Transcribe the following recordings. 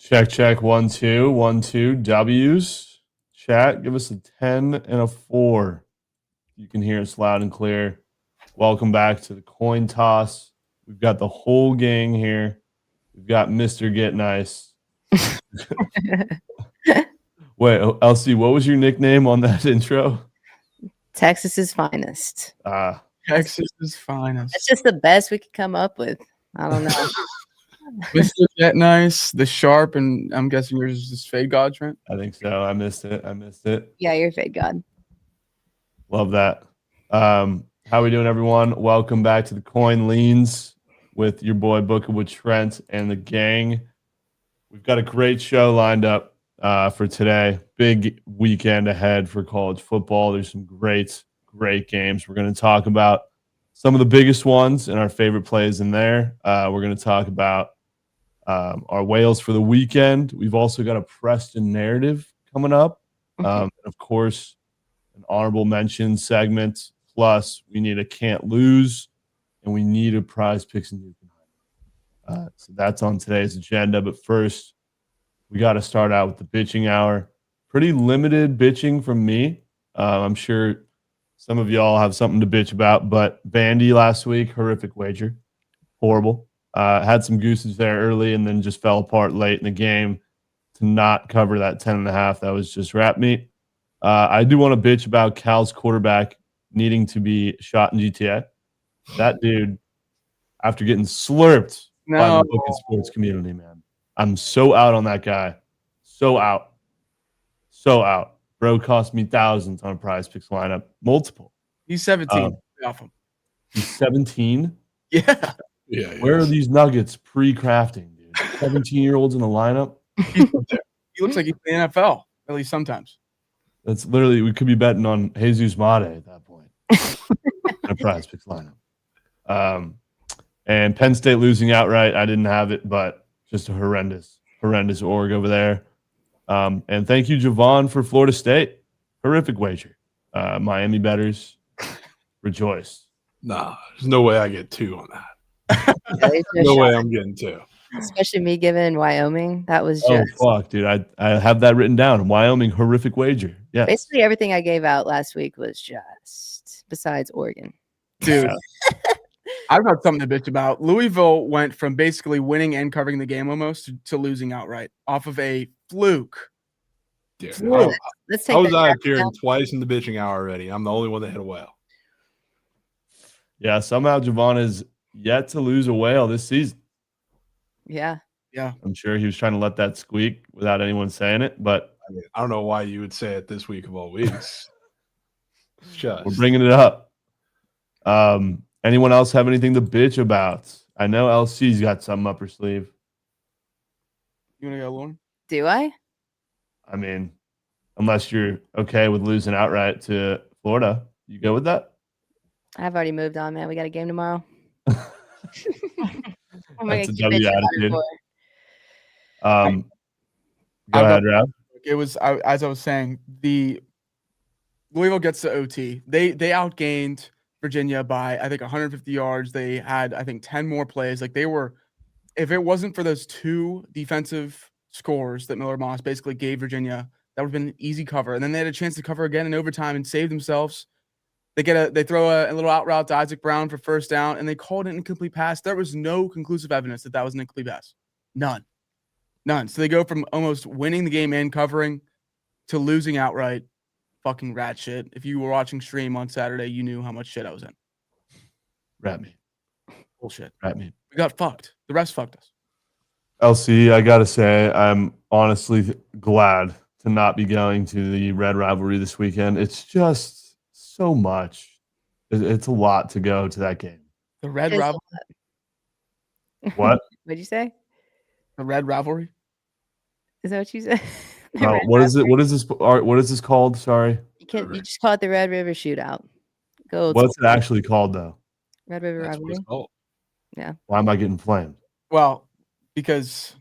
Check. 1, 2. 1, 2. W's. Chat, give us a 10 and a 4. You can hear us loud and clear. Welcome back to the coin toss. We've got the whole gang here. We've got Mr. Get Nice. Wait, LC, what was your nickname on that intro? Texas's finest. Texas's finest. That's just the best we could come up with. I don't know. Mr. Get Nice, the sharp, and I'm guessing yours is just Fade God, Trent? I think so. I missed it. Yeah, you're fade god. Love that. How we doing, everyone? Welcome back to the Coin Leans with your boy Bookit with Trent and the gang. We've got a great show lined up for today. Big weekend ahead for college football. There's some great games. We're going to talk about some of the biggest ones and our favorite plays in there. We're going to talk about our whales for the weekend. We've also got a Preston narrative coming up. And of course, an honorable mention segment. Plus, we need a can't lose, and we need a PrizePicks and so that's on today's agenda. But first, we got to start out with the bitching hour. Pretty limited bitching from me. I'm sure some of y'all have something to bitch about, but Vandy last week, horrific wager. Horrible. Had some gooses there early and then just fell apart late in the game to not cover that 10.5. That was just rat meat. I do want to bitch about Cal's quarterback needing to be shot in GTA. That dude, after getting slurped by the Bookit sports community, man. I'm so out on that guy. So out. Bro cost me thousands on a PrizePicks lineup. Multiple. He's 17. Off him. He's 17? Yeah. Where are these nuggets pre-crafting, dude? 17-year-olds in the lineup? He looks like he's in the NFL, at least sometimes. That's literally, we could be betting on Jesus Mate at that point. In a PrizePicks lineup. And Penn State losing outright. I didn't have it, but just a horrendous org over there. And thank you, Jovan, for Florida State. Horrific wager. Miami bettors, rejoice. Nah, there's no way I get 2 on that. No way I'm getting 2. Especially me giving Wyoming. That was just. Oh, fuck, dude. I have that written down. Wyoming, horrific wager. Yeah. Basically, everything I gave out last week was just besides Oregon. Dude. I've got something to bitch about. Louisville went from basically winning and covering the game almost to losing outright off of a fluke. Dude, Let's take I was that appearing twice in the bitching hour already. I'm the only one that hit a whale. Yeah, somehow Jovan is yet to lose a whale this season. Yeah. I'm sure he was trying to let that squeak without anyone saying it, but I mean, I don't know why you would say it this week of all weeks. We're bringing it up. Anyone else have anything to bitch about? I know LC's got something up her sleeve. You want to go, Lauren? Do I? I mean, unless you're okay with losing outright to Florida, you go with that? I've already moved on, man. We got a game tomorrow. That's a W attitude. Go ahead, Rav. It was as I was saying, the Louisville gets to OT. They outgained Virginia by I think 150 yards. They had I think 10 more plays. Like they were, if it wasn't for those 2 defensive scores that Miller Moss basically gave Virginia, that would have been an easy cover. And then they had a chance to cover again in overtime and save themselves. They throw a little out route to Isaac Brown for first down, and they called it an incomplete pass. There was no conclusive evidence that was an incomplete pass. None. So they go from almost winning the game and covering to losing outright. Fucking rat shit. If you were watching stream on Saturday, you knew how much shit I was in. Rat me. Bullshit. Rat me. We got fucked. The refs fucked us. LC, I gotta say, I'm honestly glad to not be going to the Red Rivalry this weekend. It's just so much. It's a lot to go to that game. The Red Rivalry. What? What'd you say? The Red Rivalry. Is that what you said? No, what is it? What is this? What is this called? Sorry. You just call it the Red River Shootout. Go. What's it actually called, though? Red River Rivalry. Yeah. Why am I getting flamed? Well, because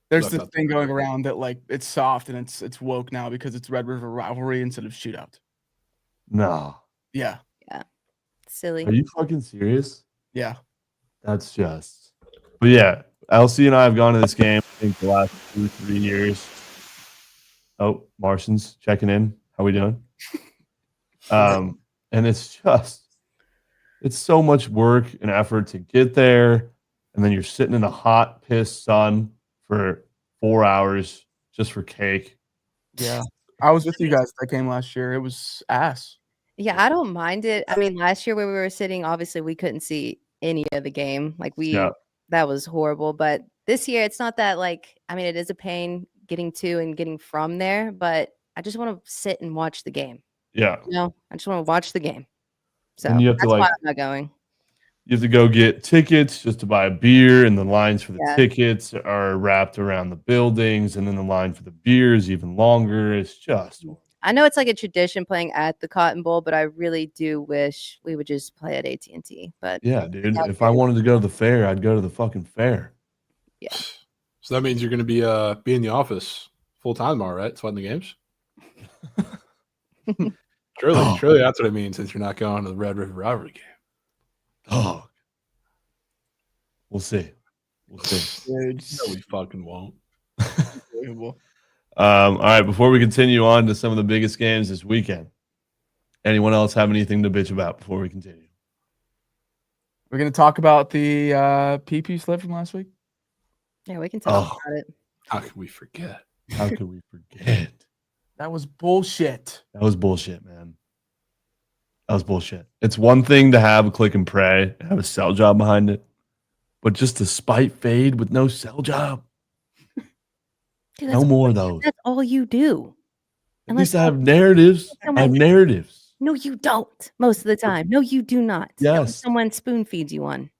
there's this thing going around that like it's soft and it's woke now because it's Red River Rivalry instead of Shootout. No. Yeah. Silly. Are you fucking serious? Yeah. That's just. But yeah, LC and I have gone to this game, I think, the last 2 or 3 years. Oh, Martians checking in. How we doing? And it's so much work and effort to get there. And then you're sitting in a hot, pissed sun for 4 hours just for cake. Yeah. I was with you guys at that game last year. It was ass. Yeah, I don't mind it. I mean, last year where we were sitting, obviously we couldn't see any of the game. Like that was horrible. But this year it's not that it is a pain getting to and getting from there, but I just want to sit and watch the game. Yeah. I just want to watch the game. So and you have that's to why I'm not going. You have to go get tickets just to buy a beer, and the lines for the tickets are wrapped around the buildings, and then the line for the beer is even longer. It's just. I know it's like a tradition playing at the Cotton Bowl, but I really do wish we would just play at AT&T. But yeah, dude, if I wanted to go to the fair, I'd go to the fucking fair. Yeah. So that means you're going to be in the office full time tomorrow, right? Sweating the games. Surely that's what it means since you're not going to the Red River Rivalry game. Oh, we'll see. Dude, No, we fucking won't. All right, before we continue on to some of the biggest games this weekend, anyone else have anything to bitch about before we continue? We're going to talk about the PP slip from last week. Yeah, we can talk about it. How could we forget? How could we forget? That was bullshit. That was bullshit, man. That was bullshit. It's one thing to have a click and pray and have a sell job behind it, but just to spite fade with no sell job. Dude, no more of those. That's all you do. At least I have narratives. I have narratives. No, you don't. Most of the time. No, you do not. Yes. Someone spoon feeds you one.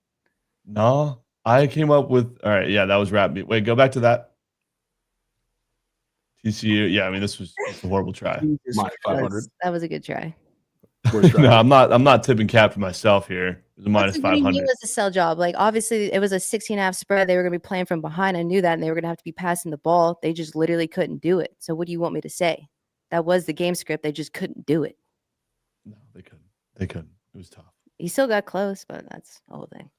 No, I came up with. All right, yeah, that was rap beat. Wait, go back to that. TCU. Yeah, I mean, this was a horrible try. My 500. That was a good try. No, I'm not tipping cap for myself here. It was a minus 500. It was a sell job. Like, obviously, it was a 16.5 spread. They were going to be playing from behind. I knew that, and they were going to have to be passing the ball. They just literally couldn't do it. So what do you want me to say? That was the game script. They just couldn't do it. No, they couldn't. They couldn't. It was tough. He still got close, but that's the whole thing.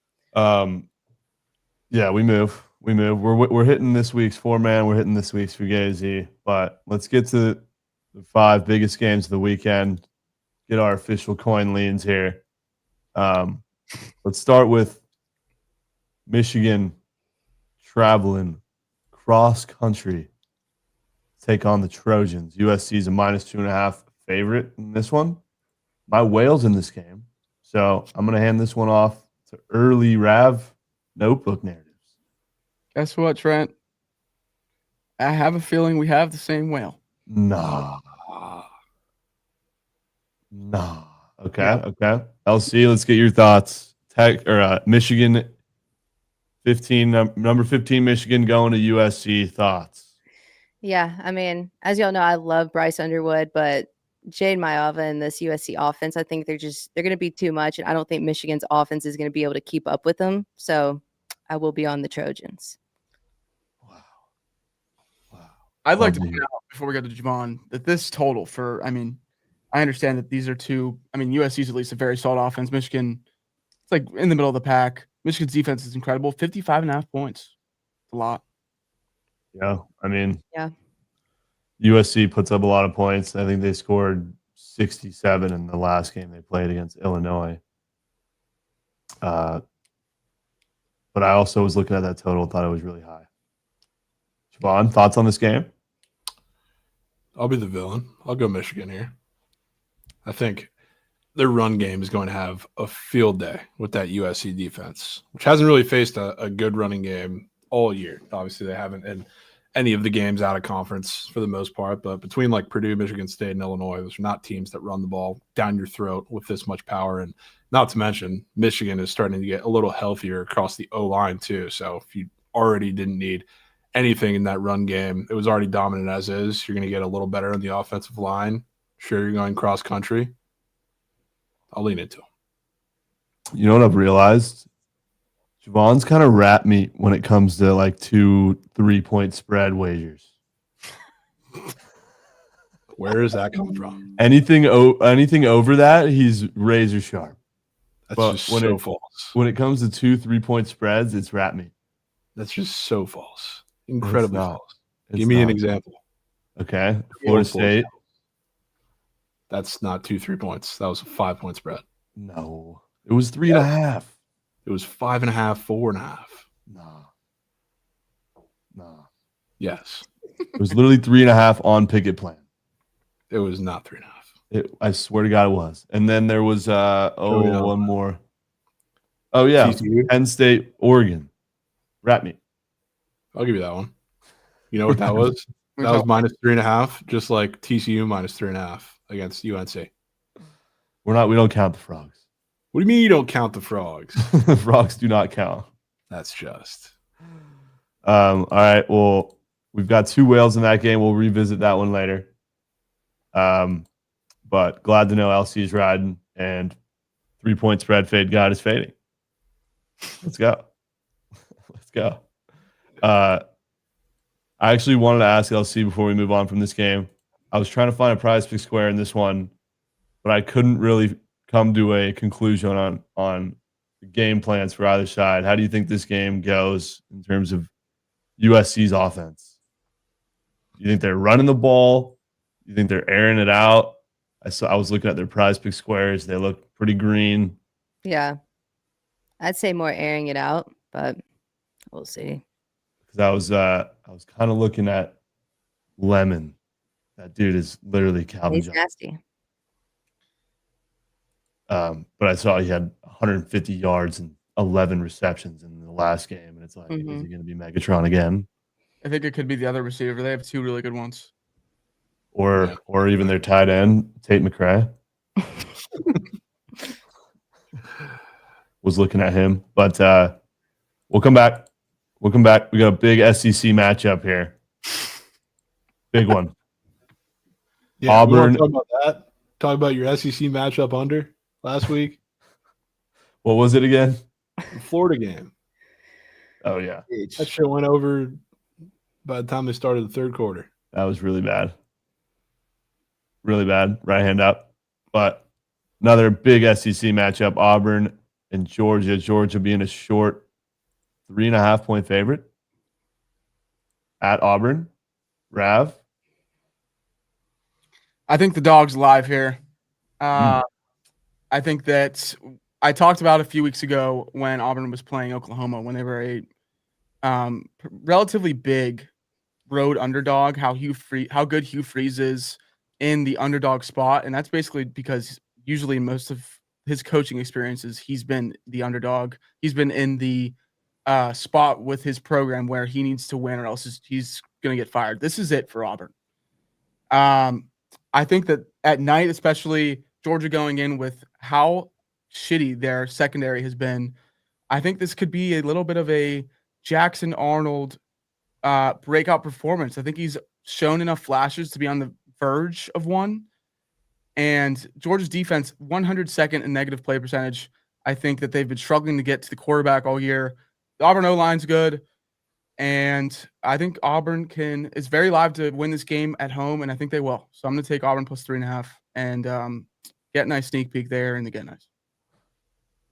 Yeah, we move. We're hitting this week's 4-man. We're hitting this week's Fugazi. But let's get to the 5 biggest games of the weekend. Get our official coin leans here. Let's start with Michigan traveling cross country. Take on the Trojans. USC is a minus 2.5 favorite in this one. My whale's in this game. So I'm going to hand this one off to early Rav notebook narratives. Guess what, Trent? I have a feeling we have the same whale. Nah. Okay. LC, let's get your thoughts. Michigan 15, number 15 Michigan going to USC. Thoughts? Yeah, I mean, as y'all know, I love Bryce Underwood, but Jade Mailata and this USC offense, I think they're going to be too much, and I don't think Michigan's offense is going to be able to keep up with them. So I will be on the Trojans. Wow. I'd like to point out before we go to Jovan that this total for, I understand that these are two. USC's at least a very solid offense. Michigan, it's like in the middle of the pack. Michigan's defense is incredible. 55.5 points. A lot. Yeah. Yeah. USC puts up a lot of points. I think they scored 67 in the last game they played against Illinois. But I also was looking at that total, thought it was really high. Jovan, thoughts on this game? I'll be the villain. I'll go Michigan here. I think their run game is going to have a field day with that USC defense, which hasn't really faced a good running game all year. Obviously, they haven't in any of the games out of conference for the most part, but between like Purdue, Michigan State, and Illinois, those are not teams that run the ball down your throat with this much power. And not to mention, Michigan is starting to get a little healthier across the O-line too. So if you already didn't need anything in that run game, it was already dominant as is. You're going to get a little better on the offensive line. Sure, you're going cross country. I'll lean into him. You know what I've realized? Javon's kind of rat meat when it comes to like 2-3 point spread wagers. Where is that coming from? Anything over that, he's razor sharp. That's but just so false. When it comes to 2-3 point spreads, it's rat meat. That's just so false. Incredibly false. Give me an example. Okay. Florida State. That's not 2 3-points. That was a 5-point spread. No. It was 3.5. It was 5.5, 4.5. Nah. Yes. It was literally 3.5 on Pikkit plan. It was not 3.5. I swear to God it was. And then there was one more. Oh yeah. TCU? Penn State, Oregon. Wrap me. I'll give you that one. You know what that was? That was minus 3.5, just like TCU minus 3.5 against UNC. We don't count the frogs. What do you mean you don't count the frogs? The frogs do not count. That's just. All right. Well, we've got 2 whales in that game. We'll revisit that one later. But glad to know LC is riding and 3-point spread fade God is fading. Let's go. Let's go. I actually wanted to ask LC before we move on from this game. I was trying to find a PrizePicks square in this one, but I couldn't really come to a conclusion on the game plans for either side. How do you think this game goes in terms of USC's offense? Do you think they're running the ball? Do you think they're airing it out? I was looking at their PrizePicks squares. They look pretty green. Yeah. I'd say more airing it out, but we'll see. Because I was kind of looking at Lemon. That dude is literally Calvin He's Johnson. nasty. But I saw he had 150 yards and 11 receptions in the last game, and it's like, is he going to be Megatron again? I think it could be the other receiver. They have 2 really good ones. Or even their tight end, Tate McRae. Was looking at him. But we'll come back. We got a big SEC matchup here. Big one. Yeah, Auburn. Talk about that. Talk about your SEC matchup under last week. What was it again? The Florida game. Oh, yeah. That shit went over by the time they started the third quarter. That was really bad. Really bad. Right hand up. But another big SEC matchup, Auburn and Georgia. Georgia being a short 3.5-point favorite at Auburn. Rav? I think the dog's live here. I think that I talked about a few weeks ago when Auburn was playing Oklahoma when they were a relatively big road underdog, how good Hugh Freeze is in the underdog spot. And that's basically because usually in most of his coaching experiences, he's been the underdog. He's been in the spot with his program where he needs to win or else he's going to get fired. This is it for Auburn. I think that at night, especially Georgia going in with how shitty their secondary has been, I think this could be a little bit of a Jackson Arnold breakout performance. I think he's shown enough flashes to be on the verge of one. And Georgia's defense, 102nd in negative play percentage. I think that they've been struggling to get to the quarterback all year. The Auburn O-line's good. And I think Auburn is very live to win this game at home, and I think they will. So I'm going to take Auburn plus 3.5 and get a nice sneak peek there in the get nice.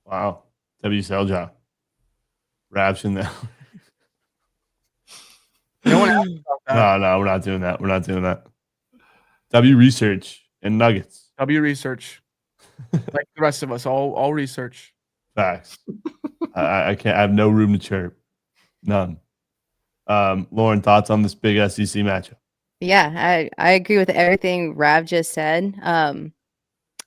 Wow. W. Selja. Rav's in there. No one asked about that. No, we're not doing that. We're not doing that. W research and nuggets. W research. Like the rest of us, all research. Facts. I can't. I have no room to chirp. None. Lauren, thoughts on this big SEC matchup? Yeah, I agree with everything Rav just said.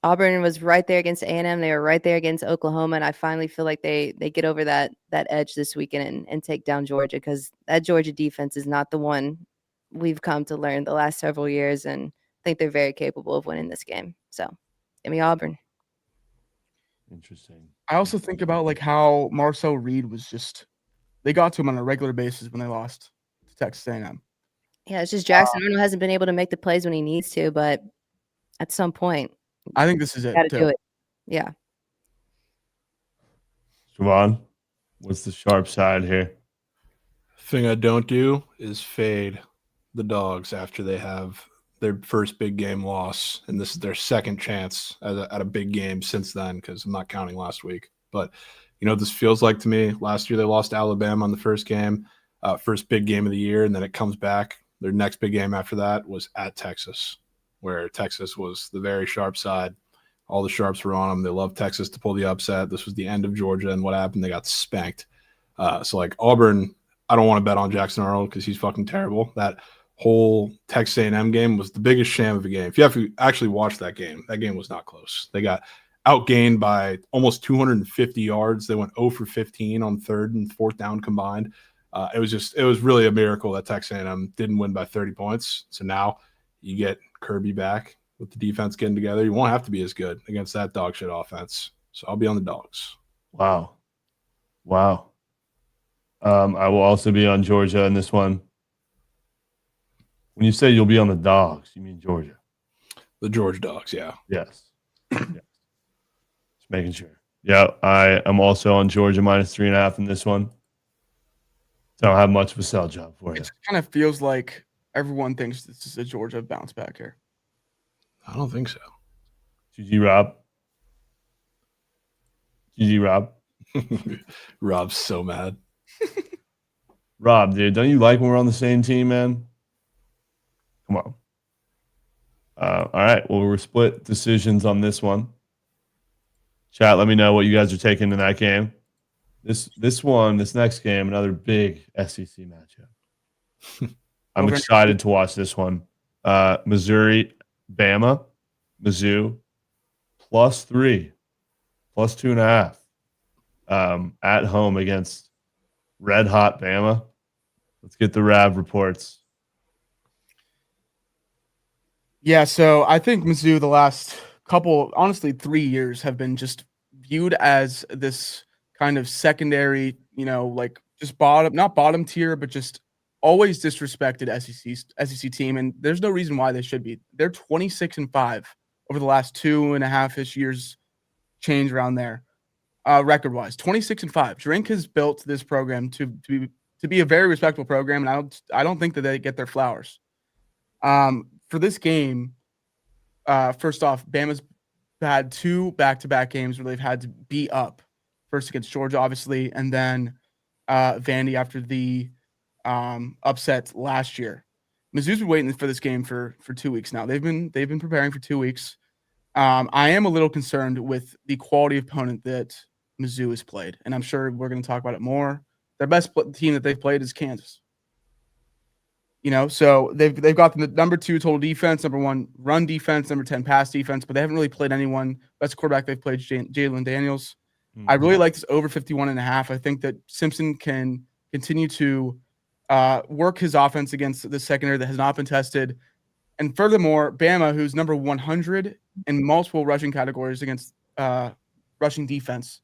Auburn was right there against A&M. They were right there against Oklahoma, and I finally feel like they get over that edge this weekend and take down Georgia, because that Georgia defense is not the one we've come to learn the last several years, and I think they're very capable of winning this game. So, give me Auburn. Interesting. I also think about like how Marcel Reed was they got to him on a regular basis when they lost to Texas A&M. Yeah, it's just Jackson Arnold hasn't been able to make the plays when he needs to, but at some point, I think this is it. got to do it. Yeah. Jovan, what's the sharp side here? Thing I don't do is fade the dogs after they have their first big game loss, and this is their second chance at a big game since then, because I'm not counting last week. But You know what this feels like to me? Last year they lost to Alabama on the first game, first big game of the year, and then it comes back. Their next big game after that was at Texas, where Texas was the very sharp side. All the sharps were on them. They loved Texas to pull the upset. This was the end of Georgia, and what happened? They got spanked. So like Auburn, I don't want to bet on Jackson Arnold because he's fucking terrible. That whole Texas A&M game was the biggest sham of a game. If you have to actually watch that game was not close. They got outgained by almost 250 yards. They went 0 for 15 on third and fourth down combined. It was really a miracle that Texas A&M didn't win by 30 points. So now you get Kirby back with the defense getting together. You won't have to be as good against that dog shit offense. So I'll be on the dogs. Wow. I will also be on Georgia in this one. When you say you'll be on the dogs, you mean Georgia? The Georgia Dogs, yeah. Yes. Just making sure. Yeah, I am also on Georgia -3.5 in this one. Don't have much of a sell job for you. It kind of feels like everyone thinks this is a Georgia bounce back here. I don't think so. GG Rob. GG Rob. Rob's so mad. Rob, dude, don't you like when we're on the same team, man? Come on. All right. Well, we're split decisions on this one. Chat, let me know what you guys are taking in that game. This next game, another big SEC matchup. I'm excited to watch this one. Missouri, Bama, Mizzou, +3, +2.5. At home against red hot Bama. Let's get the Rav reports. Yeah, so I think Mizzou the last couple, honestly 3 years, have been just viewed as this kind of secondary, like just not bottom tier, but just always disrespected SEC team. And there's no reason why they should be. They're 26-5 over the last 2.5-ish years, change around there, record-wise. 26-5. Drink has built this program to be a very respectable program, and I don't think that they get their flowers. For this game, first off, Bama's had 2 back-to-back games where they've had to beat up. First against Georgia, obviously, and then Vandy after the upset last year. Mizzou's been waiting for this game for 2 weeks now. They've been preparing for 2 weeks. I am a little concerned with the quality of opponent that Mizzou has played, and I'm sure we're going to talk about it more. Their best team that they've played is Kansas. So they've got the number 2 total defense, number 1 run defense, number 10 pass defense, but they haven't really played anyone. Best quarterback they've played, Jalen Daniels. I really like this over 51.5. I think that Simpson can continue to work his offense against the secondary that has not been tested. And furthermore, Bama, who's number 100 in multiple rushing categories against rushing defense,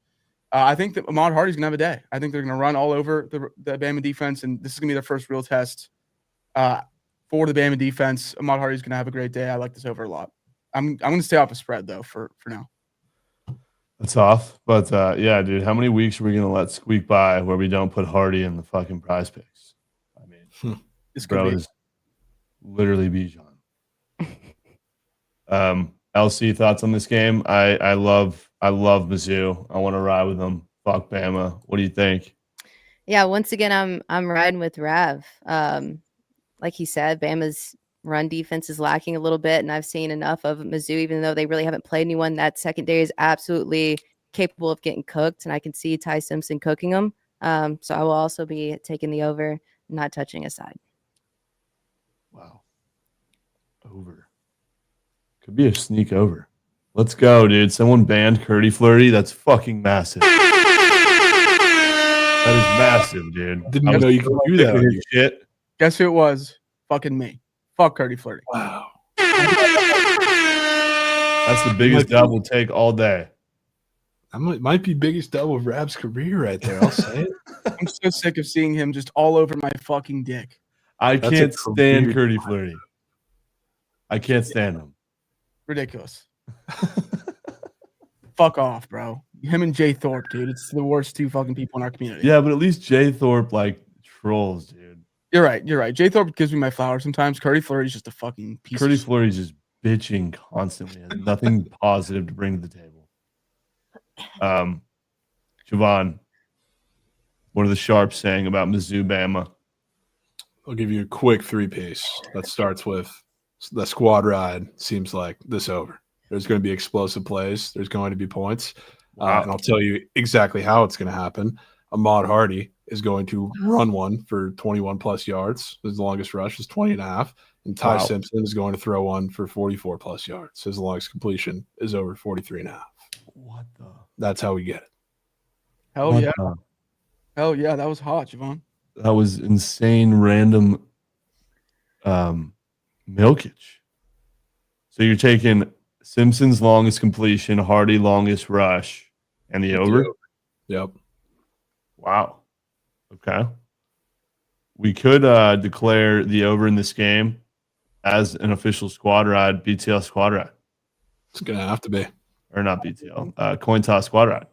I think that Ahmad Hardy's going to have a day. I think they're going to run all over the Bama defense, and this is going to be their first real test for the Bama defense. Ahmad Hardy's going to have a great day. I like this over a lot. I'm going to stay off a spread, though, for now. That's off. But, yeah, dude, how many weeks are we going to let squeak by where we don't put Hardy in the fucking PrizePicks? I mean, this bro is literally Bijan. LC, thoughts on this game? I love Mizzou. I want to ride with them. Fuck Bama. What do you think? Yeah, once again, I'm riding with Rav. Like he said, Bama's run defense is lacking a little bit, and I've seen enough of Mizzou, even though they really haven't played anyone. That secondary is absolutely capable of getting cooked, and I can see Ty Simpson cooking them. So I will also be taking the over, not touching a side. Wow. Over. Could be a sneak over. Let's go, dude. Someone banned Curdy Flirty. That's fucking massive. That is massive, dude. Didn't know you could do that on your shit. Guess who it was? Fucking me. Fuck Curdy Flirty. Wow. That's the biggest double take all day. That might be biggest double of Rab's career right there. I'll say it. I'm so sick of seeing him just all over my fucking dick. I can't stand Curdy Flirty. I can't stand him. Ridiculous. Fuck off, bro. Him and Jay Thorpe, dude. It's the worst 2 fucking people in our community. Yeah, but at least Jay Thorpe trolls, dude. You're right. Jay Thorpe gives me my flowers sometimes. Curdy Flirty's just a fucking piece Curdy of shit. Flirty's just bitching constantly. Has nothing positive to bring to the table. Jovan, what are the Sharps saying about Mizzou Bama? I'll give you a quick three-piece that starts with the squad ride. Seems like this over. There's going to be explosive plays. There's going to be points. And I'll tell you exactly how it's going to happen. Ahmad Hardy is going to run one for 21-plus yards. His longest rush is 20.5. And Ty Simpson is going to throw one for 44-plus yards. His longest completion is over 43.5. What the? That's how we get it. Hell yeah. Hell yeah. That was hot, Jovan. That was insane random milkage. So you're taking Simpson's longest completion, Hardy longest rush, and the over? Yep. Wow. Okay. We could declare the over in this game as an official squad ride, BTL squad ride. It's going to have to be. Or not BTL, coin toss squad ride.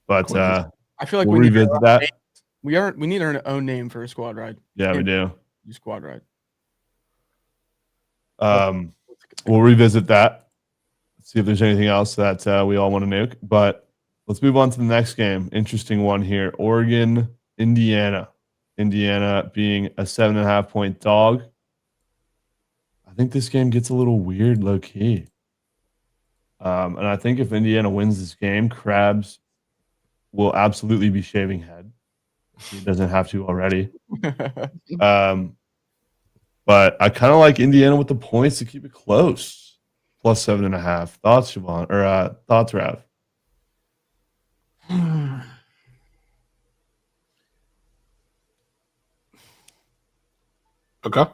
But I feel like we'll revisit that. We need our own name for a squad ride. Yeah, we do. Squad ride. We'll revisit that. See if there's anything else that we all want to nuke. But let's move on to the next game. Interesting one here. Oregon, Indiana. Indiana being a 7.5-point dog. I think this game gets a little weird, low key. And I think if Indiana wins this game, Krabs will absolutely be shaving head. He doesn't have to already. But I kind of like Indiana with the points to keep it close. Plus 7.5. Thoughts, Jovan? Or thoughts, Rav? Okay.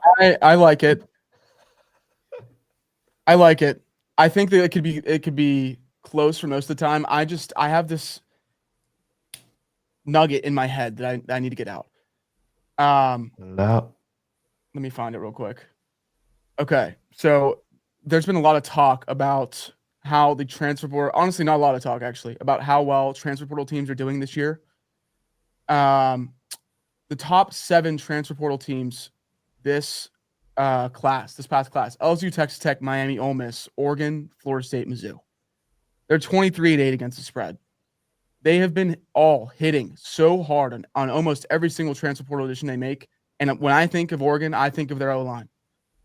I like it. I like it. I think that it could be close for most of the time. I have this nugget in my head that I need to get out. Let me find it real quick. Okay, so there's been a lot of talk about how the transfer portal, honestly, not a lot of talk actually, about how well transfer portal teams are doing this year. The top 7 transfer portal teams this past class: LSU, Texas Tech, Miami, Ole Miss, Oregon, Florida State, Mizzou. They're 23-8 against the spread. They have been all hitting so hard on almost every single transfer portal addition they make. And when I think of Oregon, I think of their O-line.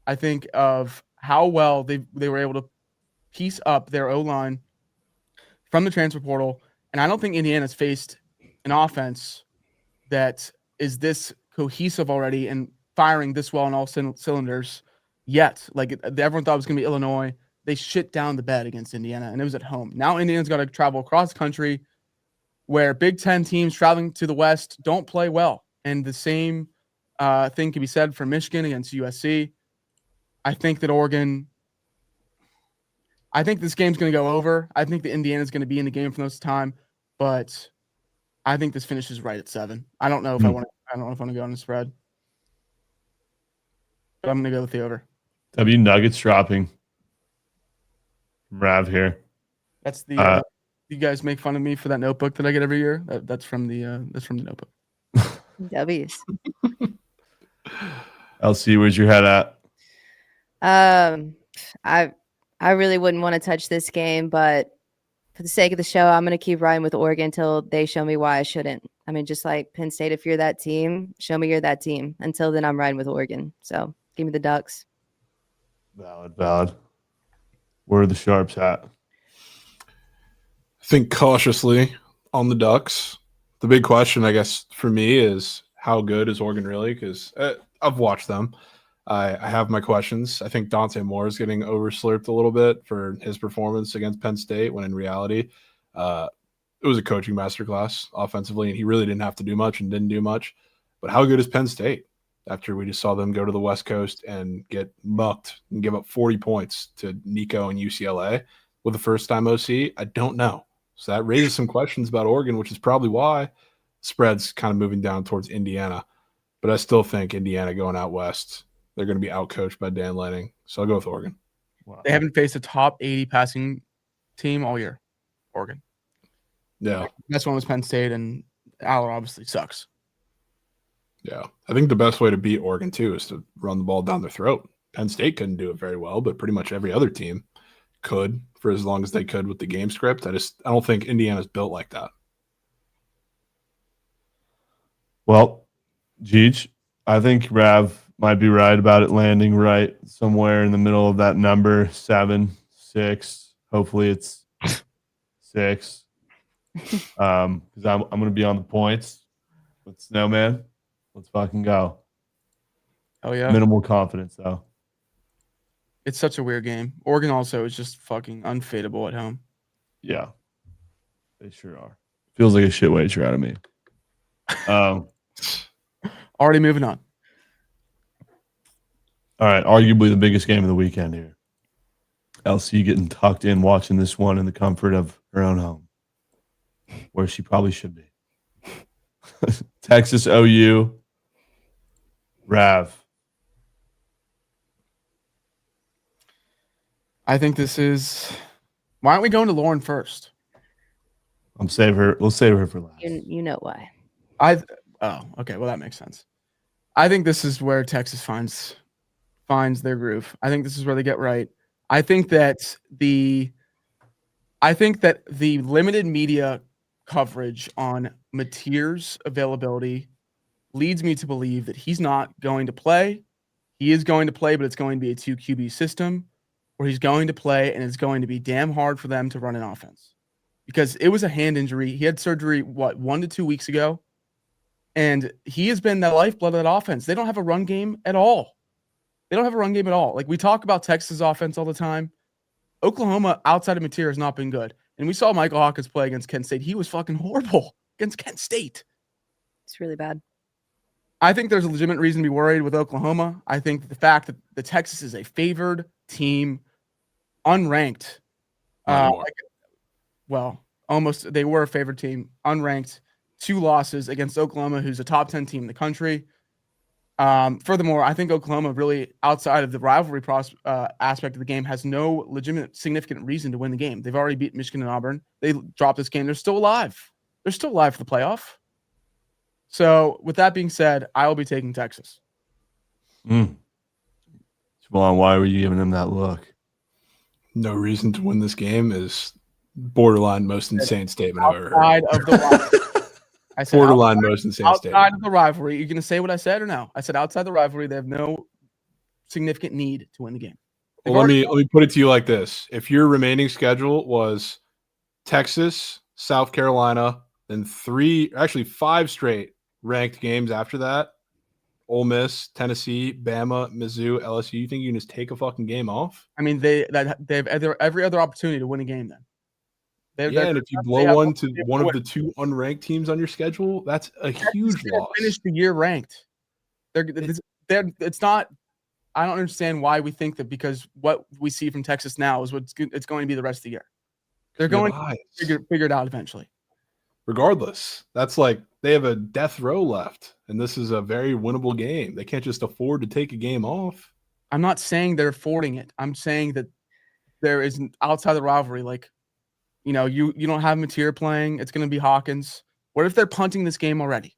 I think of how well they were able to piece up their O-line from the transfer portal. And I don't think Indiana's faced an offense that is this cohesive already and firing this well on all cylinders yet. Like, everyone thought it was going to be Illinois. They shit down the bed against Indiana, and it was at home. Now Indiana's got to travel across the country where Big Ten teams traveling to the West don't play well. And the same thing can be said for Michigan against USC. I think that I think this game's going to go over. I think that Indiana's going to be in the game for most of the time, but I think this finishes right at 7. I don't know if I want to go on the spread. But I'm going to go with the over. W Nuggets dropping. Rav here. That's the you guys make fun of me for that notebook that I get every year. That's from the notebook. W's. LC, where's your head at? I really wouldn't want to touch this game, but for the sake of the show, I'm going to keep riding with Oregon until they show me why I shouldn't. I mean, just like Penn State, if you're that team, show me you're that team. Until then, I'm riding with Oregon. So give me the Ducks. Valid. Where are the Sharps at? I think cautiously on the Ducks. The big question, I guess, for me is how good is Oregon really? Because I've watched them. I have my questions. I think Dante Moore is getting overslurped a little bit for his performance against Penn State, when in reality, it was a coaching masterclass offensively, and he really didn't have to do much and didn't do much. But how good is Penn State after we just saw them go to the West Coast and get mucked and give up 40 points to Nico and UCLA with a first-time OC? I don't know. So that raises some questions about Oregon, which is probably why spread's kind of moving down towards Indiana. But I still think Indiana going out west, they're going to be outcoached by Dan Lanning. So I'll go with Oregon. Wow. They haven't faced a top 80 passing team all year. Oregon. Yeah. That's one was Penn State, and Aller obviously sucks. Yeah. I think the best way to beat Oregon, too, is to run the ball down their throat. Penn State couldn't do it very well, but pretty much every other team could for as long as they could with the game script. I don't think Indiana's built like that. Well, Jeech, I think Rav might be right about it landing right somewhere in the middle of that number, 7, 6. Hopefully it's 6. Because I'm going to be on the points with Snowman. Let's fucking go. Oh yeah. Minimal confidence though. It's such a weird game. Oregon also is just fucking unfadable at home. Yeah, they sure are. Feels like a shit wager out of me. Already moving on. All right, arguably the biggest game of the weekend here. LC getting tucked in, watching this one in the comfort of her own home, where she probably should be. Texas OU. Rav. I think this is. Why aren't we going to Lauren first? We'll save her for last. You know why. Okay. Well, that makes sense. I think this is where Texas finds their groove. I think this is where they get right. I think that the limited media coverage on Mateer's availability leads me to believe that he's not going to play. He is going to play, but it's going to be a 2 QB system where he's going to play, and it's going to be damn hard for them to run an offense because it was a hand injury. He had surgery, 1 to 2 weeks ago, and he has been the lifeblood of that offense. They don't have a run game at all. Like, we talk about Texas offense all the time. Oklahoma, outside of Mateer, has not been good. And we saw Michael Hawkins play against Kent State. He was fucking horrible against Kent State. It's really bad. I think there's a legitimate reason to be worried with Oklahoma. I think the fact that the Texas is a favored team, unranked. Almost they were a favored team, unranked, 2 losses against Oklahoma, who's a top 10 team in the country. Furthermore, I think Oklahoma really, outside of the rivalry aspect of the game, has no legitimate, significant reason to win the game. They've already beat Michigan and Auburn. They dropped this game. They're still alive. They're still alive for the playoff. So, with that being said, I will be taking Texas. Jamal, why were you giving him that look? No reason to win this game is borderline most insane statement I've ever heard. Outside of the rivalry. I said borderline most insane statement. Outside of the rivalry, you're going to say what I said or no? I said outside the rivalry, they have no significant need to win the game. Well, let me put it to you like this. If your remaining schedule was Texas, South Carolina, then 5 straight ranked games after that, Ole Miss, Tennessee, Bama, Mizzou, LSU, you think you can just take a fucking game off? I mean, they have every other opportunity to win a game then. And if you blow one to one of the 2 unranked teams on your schedule, that's a huge loss. Finish the year ranked. It's not. I don't understand why we think that because what we see from Texas now is it's going to be the rest of the year. They're going to figure it out eventually. Regardless, that's like they have a death row left, and this is a very winnable game. They can't just afford to take a game off. I'm not saying they're affording it. I'm saying that there is outside the rivalry, like, you don't have Mateer playing. It's going to be Hawkins. What if they're punting this game already?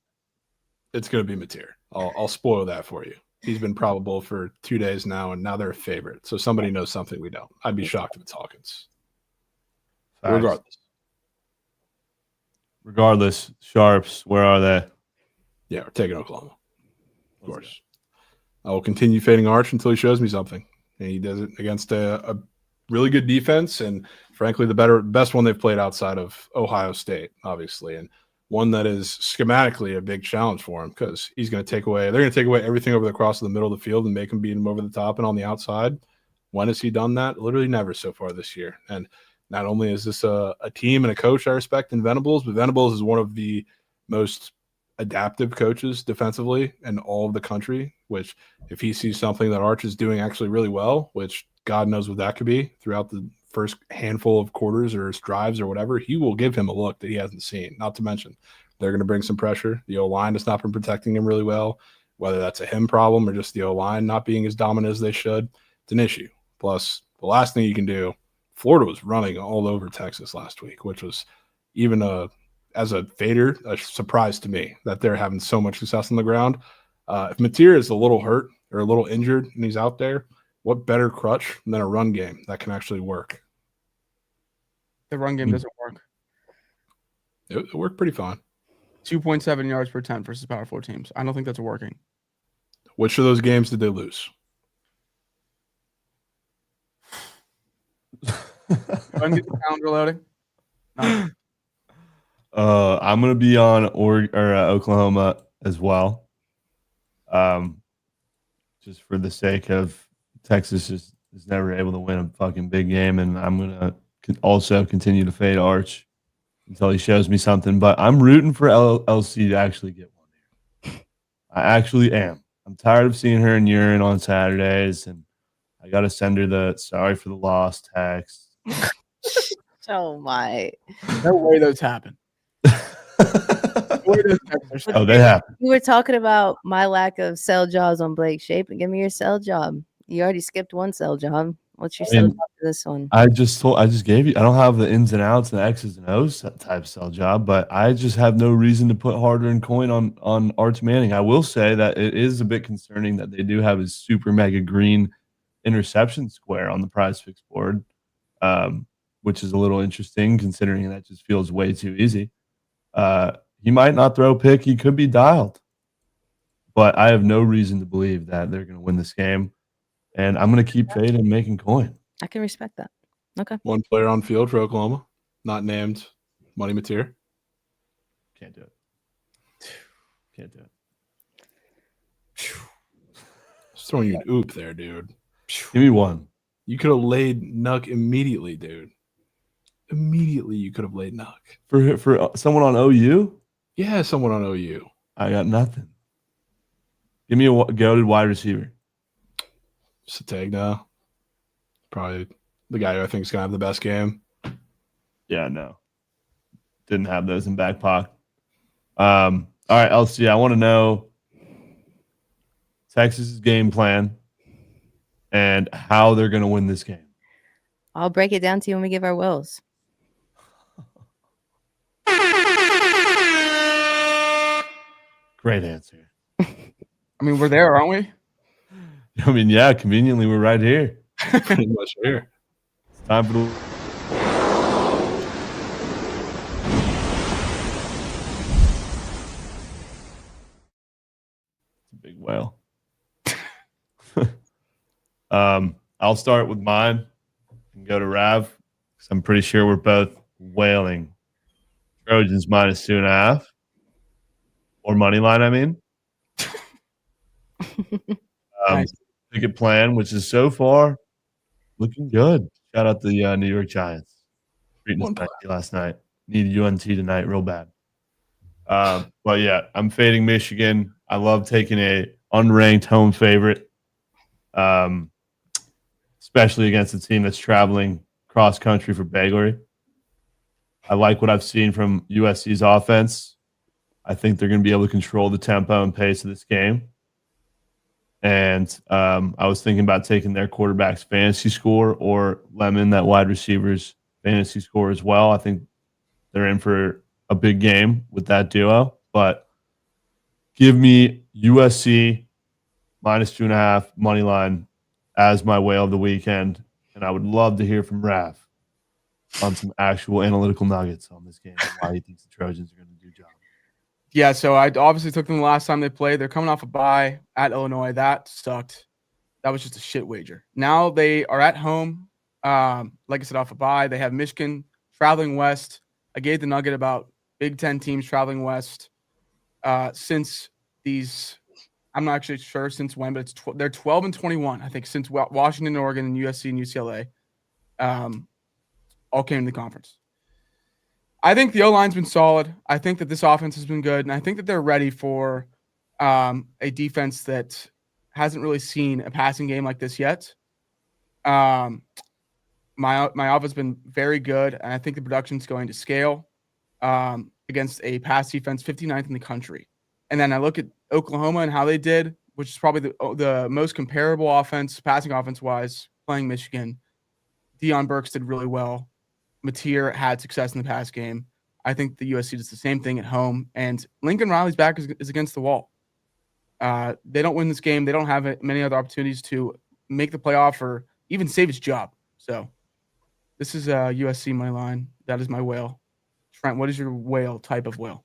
It's going to be Mateer. I'll spoil that for you. He's been probable for 2 days now, and now they're a favorite. So somebody knows something we don't. I'd be shocked if it's Hawkins. Regardless, Sharps, where are they? Yeah, we're taking Oklahoma. Of course. I will continue fading Arch until he shows me something. And he does it against a really good defense and, frankly, the best one they've played outside of Ohio State, obviously, and one that is schematically a big challenge for him because they're going to take away everything over the cross of the middle of the field and make him beat him over the top and on the outside. When has he done that? Literally never so far this year. And not only is this a team and a coach I respect in Venables, but Venables is one of the most adaptive coaches defensively in all of the country, which if he sees something that Arch is doing actually really well, which God knows what that could be throughout the first handful of quarters or drives or whatever, he will give him a look that he hasn't seen. Not to mention, they're going to bring some pressure. The O-line has not been protecting him really well, whether that's a him problem or just the O-line not being as dominant as they should. It's an issue. Plus, the last thing you can do, Florida was running all over Texas last week, which was even as a fader, a surprise to me that they're having so much success on the ground. If Mateer is a little hurt or a little injured and he's out there, what better crutch than a run game that can actually work? The run game doesn't work. It worked pretty fine. 2.7 yards per attempt versus Power 4 teams. I don't think that's working. Which of those games did they lose? When get the calendar loading? No. I'm gonna be on Oklahoma as well. Just for the sake of Texas is never able to win a fucking big game, and I'm gonna also continue to fade Arch until he shows me something. But I'm rooting for LC to actually get one here. I actually am. I'm tired of seeing her in urine on Saturdays, and I gotta send her the sorry for the loss text. Oh my! No way those happen. Oh, they happen. You were talking about my lack of sell jobs on Blake Shape, and give me your sell job. You already skipped one sell job. What's your sell job for this one? I just gave you. I don't have the ins and outs and the X's and O's type sell job, but I just have no reason to put harder and coin on Arch Manning. I will say that it is a bit concerning that they do have his super mega green interception square on the PrizePicks board, which is a little interesting considering that just feels way too easy. He might not throw a pick. He could be dialed, but I have no reason to believe that they're going to win this game. And I'm going to keep fading and making coin. I can respect that. Okay. One player on field for Oklahoma, not named Money Mateer. Can't do it. Can't do it. Just throwing you an oop there, dude. Give me one. You could have laid Nuck immediately, dude. Immediately, you could have laid Nuck. For someone on OU? Yeah, someone on OU. I got nothing. Give me a goated wide receiver. Satagna. Probably the guy who I think is going to have the best game. Yeah, no. Didn't have those in back pocket. All right, LC, I want to know Texas's game plan and how they're going to win this game. I'll break it down to you when we give our wills. Great answer. I mean, we're there, aren't we? I mean, yeah, conveniently, we're right here. Pretty much here. It's time for the... It's a big whale. I'll start with mine and go to Rav because I'm pretty sure we're both whaling. Trojans -2.5. Or money line, I mean. Nice. Pikkit plan, which is so far looking good. Shout out the New York Giants. Treating us nicely last night. Need UNT tonight real bad. But yeah, I'm fading Michigan. I love taking a unranked home favorite, especially against a team that's traveling cross country for Bagley. I like what I've seen from USC's offense. I think they're going to be able to control the tempo and pace of this game. And I was thinking about taking their quarterback's fantasy score or Lemon, that wide receiver's fantasy score as well. I think they're in for a big game with that duo. But give me USC -2.5 money line as my whale of the weekend. And I would love to hear from Rav on some actual analytical nuggets on this game and why he thinks the Trojans are going to do job. Yeah, so I obviously took them the last time they played. They're coming off a bye at Illinois. That sucked. That was just a shit wager. Now they are at home. Like I said, off a bye. They have Michigan traveling west. I gave the nugget about Big Ten teams traveling west since these. I'm not actually sure since when, but they're 12-21. I think since Washington, Oregon, and USC and UCLA all came to the conference. I think the O-line's been solid. I think that this offense has been good, and I think that they're ready for a defense that hasn't really seen a passing game like this yet. My offense has been very good, and I think the production's going to scale against a pass defense 59th in the country. And then I look at Oklahoma and how they did, which is probably the most comparable offense, passing offense-wise, playing Michigan. Deion Burks did really well. Mateer had success in the pass game. I think the USC does the same thing at home. And Lincoln Riley's back is against the wall. They don't win this game. They don't have many other opportunities to make the playoff or even save his job. So this is USC money line. That is my whale. Trent, what is your whale type of whale?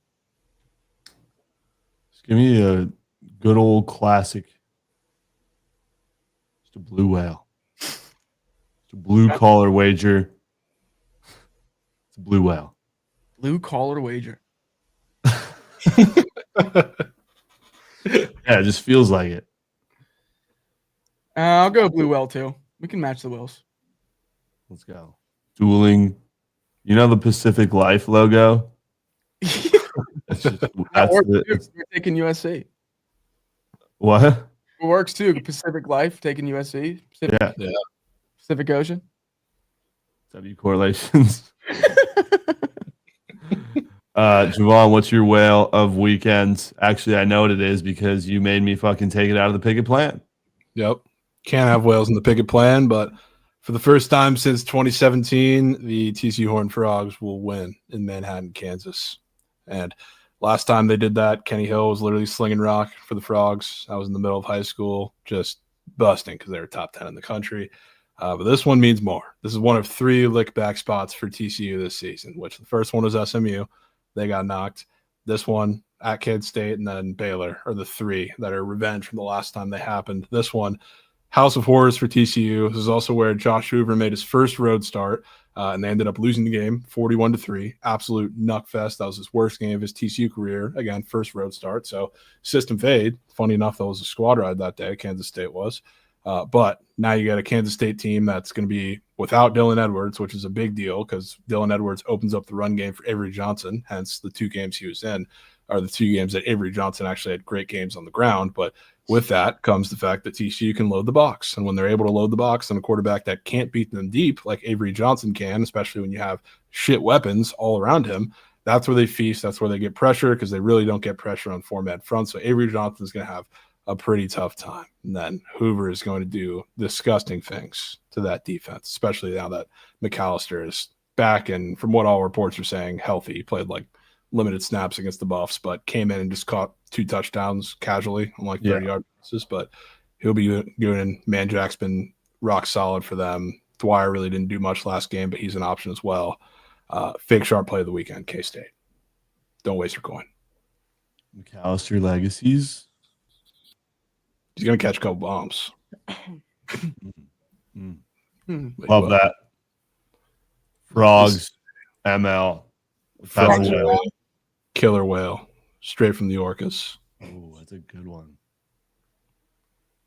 Just give me a good old classic. Just a blue whale. Just a blue collar wager. It's a blue whale. Blue collar wager. Yeah, it just feels like it. I'll go blue whale too. We can match the whales. Let's go. Dueling. You know the Pacific Life logo? That's We're taking USC. What? It works too. Pacific Life taking USC. Pacific Ocean. W correlations. Jovan, what's your whale of weekends? Actually, I know what it is because you made me fucking take it out of the Pikkit plan. Yep. Can't have whales in the Pikkit plan, but for the first time since 2017, the TCU Horned Frogs will win in Manhattan, Kansas. And last time they did that, Kenny Hill was literally slinging rock for the Frogs. I was in the middle of high school, just busting because they were top 10 in the country. But this one means more. This is one of 3 lick-back spots for TCU this season, which the first one was SMU. They got knocked. This one at Kent State and then Baylor are the 3 that are revenge from the last time they happened. This one, House of Horrors for TCU. This is also where Josh Hoover made his first road start, and they ended up losing the game 41-3. Absolute knuck fest. That was his worst game of his TCU career. Again, first road start. So system fade. Funny enough, that was a squad ride that day. Kansas State was. But now you got a Kansas State team that's going to be without Dylan Edwards, which is a big deal because Dylan Edwards opens up the run game for Avery Johnson. Hence, the 2 games he was in are the 2 games that Avery Johnson actually had great games on the ground. But with that comes the fact that TCU can load the box. And when they're able to load the box on a quarterback that can't beat them deep like Avery Johnson can, especially when you have shit weapons all around him, that's where they feast. That's where they get pressure because they really don't get pressure on four-man front. So Avery Johnson is going to have a pretty tough time. And then Hoover is going to do disgusting things to that defense, especially now that McAllister is back and from what all reports are saying, healthy. He played like limited snaps against the Buffs, but came in and just caught 2 touchdowns casually on like 30-yard passes. But he'll be good. And Manjak's been rock solid for them. Dwyer really didn't do much last game, but he's an option as well. Fake sharp play of the weekend, K-State. Don't waste your coin. McAllister legacies. He's going to catch a couple bombs. Love that. Frogs, ML. Frogs, killer whale, straight from the Orcas. Oh, that's a good one.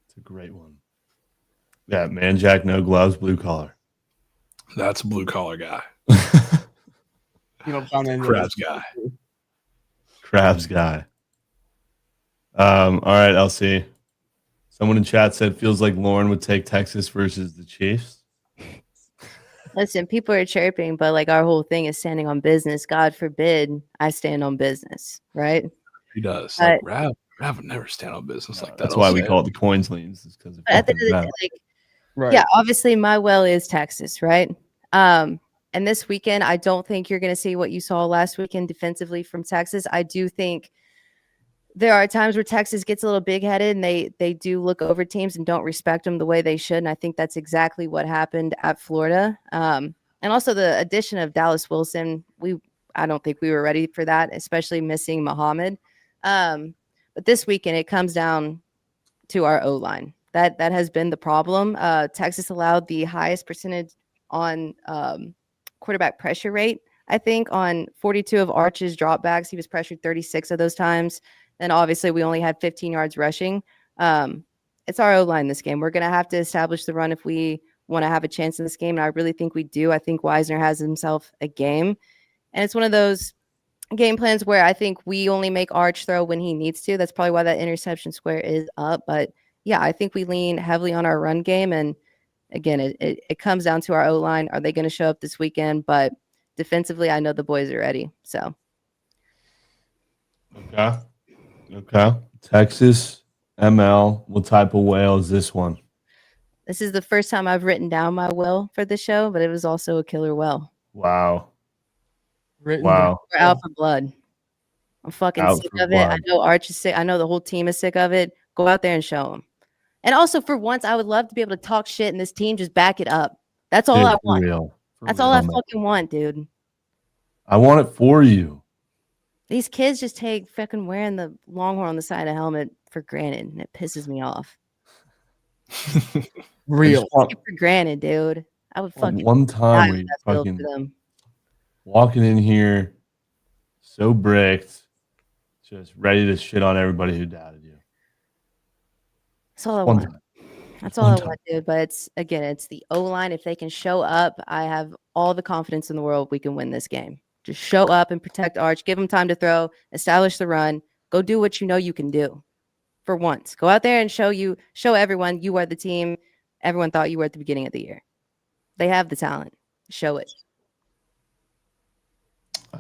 It's a great one. Yeah, Manjack, no gloves, blue collar. That's a blue collar guy. Krabs guy. Krabs guy. All right, LC. Someone in chat said feels like Lauren would take Texas versus the Chiefs. Listen, people are chirping, but like our whole thing is standing on business. God forbid I stand on business, right? He does. Like Rav would never stand on business like that. That's why we call it the coins leans. Because at the end of the day, right. Yeah, obviously my well is Texas, right? And this weekend, I don't think you're going to see what you saw last weekend defensively from Texas. I do think there are times where Texas gets a little big-headed and they do look over teams and don't respect them the way they should. And I think that's exactly what happened at Florida. And also the addition of Dallas Wilson, I don't think we were ready for that, especially missing Muhammad. But this weekend, it comes down to our O-line. That has been the problem. Texas allowed the highest percentage on quarterback pressure rate, I think, on 42 of Arch's dropbacks. He was pressured 36 of those times. And obviously, we only had 15 yards rushing. It's our O-line this game. We're going to have to establish the run if we want to have a chance in this game. And I really think we do. I think Wisner has himself a game. And it's one of those game plans where I think we only make Arch throw when he needs to. That's probably why that interception square is up. But, yeah, I think we lean heavily on our run game. And, again, it comes down to our O-line. Are they going to show up this weekend? But defensively, I know the boys are ready. So. Okay. Texas, ML. What type of whale is this one? This is the first time I've written down my will for the show, but it was also a killer whale. Wow. We're out for blood. I'm fucking sick of it. I know Arch is sick. I know the whole team is sick of it. Go out there and show them. And also, for once, I would love to be able to talk shit and this team just back it up. That's all I want. That's all I fucking want, dude. I want it for you. These kids just take fucking wearing the Longhorn on the side of the helmet for granted, and it pisses me off. Real. Take it for granted, dude. I would fucking One time die where if you that feels fucking for them. walking in here so bricked, just ready to shit on everybody who doubted you. That's all I One want. time. That's One all I time. want, dude. But it's the O-line. If they can show up, I have all the confidence in the world we can win this game. Just show up and protect Arch. Give him time to throw. Establish the run. Go do what you know you can do. For once, go out there and show everyone you are the team everyone thought you were at the beginning of the year. They have the talent. Show it.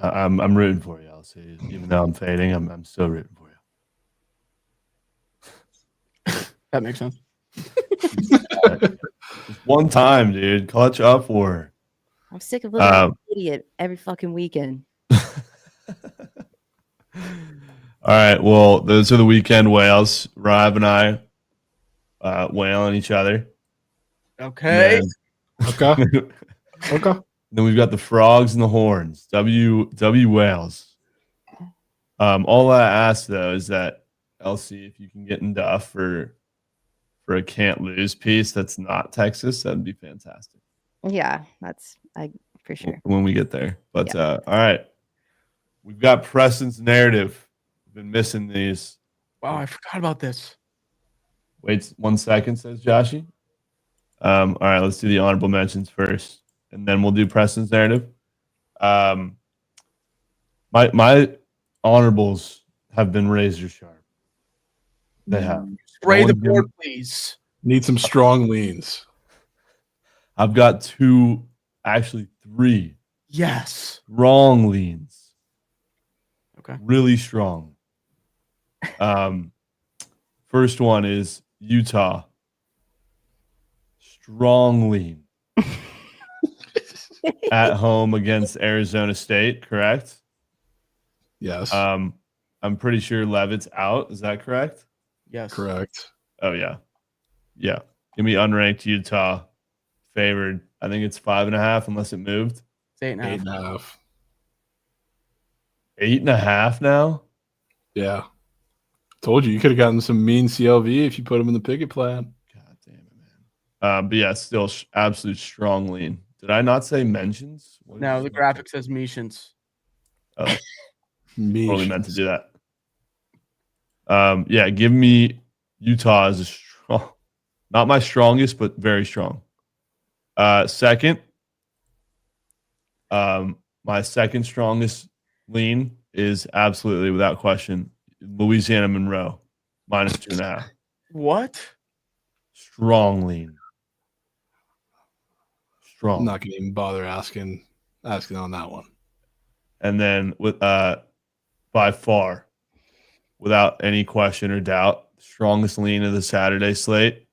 I'm rooting for you, Elsie. Even though I'm fading, I'm still rooting for you. That makes sense. Just one time, dude. Clutch up for her. I'm sick of looking like an idiot every fucking weekend. All right. Well, those are the weekend whales. Rav and I whaling each other. Okay. Okay. Okay. Then we've got the frogs and the horns. W whales. All I ask though is that LC, if you can get in Duff for a can't lose piece that's not Texas, that'd be fantastic. Yeah, that's for sure. When we get there. But all right. We've got Preston's narrative. We've been missing these. Wow, I forgot about this. Wait 1 second, says Joshy. All right, let's do the honorable mentions first, and then we'll do Preston's narrative. My honorables have been razor sharp. They have. Spray the board, please. Need some strong leans. I've got two, actually three. Yes. Strong leans. Okay. Really strong. First one is Utah. Strong lean. At home against Arizona State, correct? Yes. I'm pretty sure Levitt's out. Is that correct? Yes. Correct. Oh, yeah. Yeah. Give me unranked Utah favored. I think it's 5.5 unless it moved. It's 8.5. 8.5. 8.5 now? Yeah. Told you could have gotten some mean CLV if you put them in the Pikkit plan. God damn it, man. But yeah, still absolute strong lean. Did I not say mentions? No, the graphic says Missions. Oh, totally meant to do that. Yeah, give me Utah as a strong, not my strongest, but very strong. Second, my second strongest lean is absolutely without question Louisiana Monroe -2.5. What? Strong lean. Strong. I'm not gonna even bother asking on that one. And then with by far, without any question or doubt, strongest lean of the Saturday slate.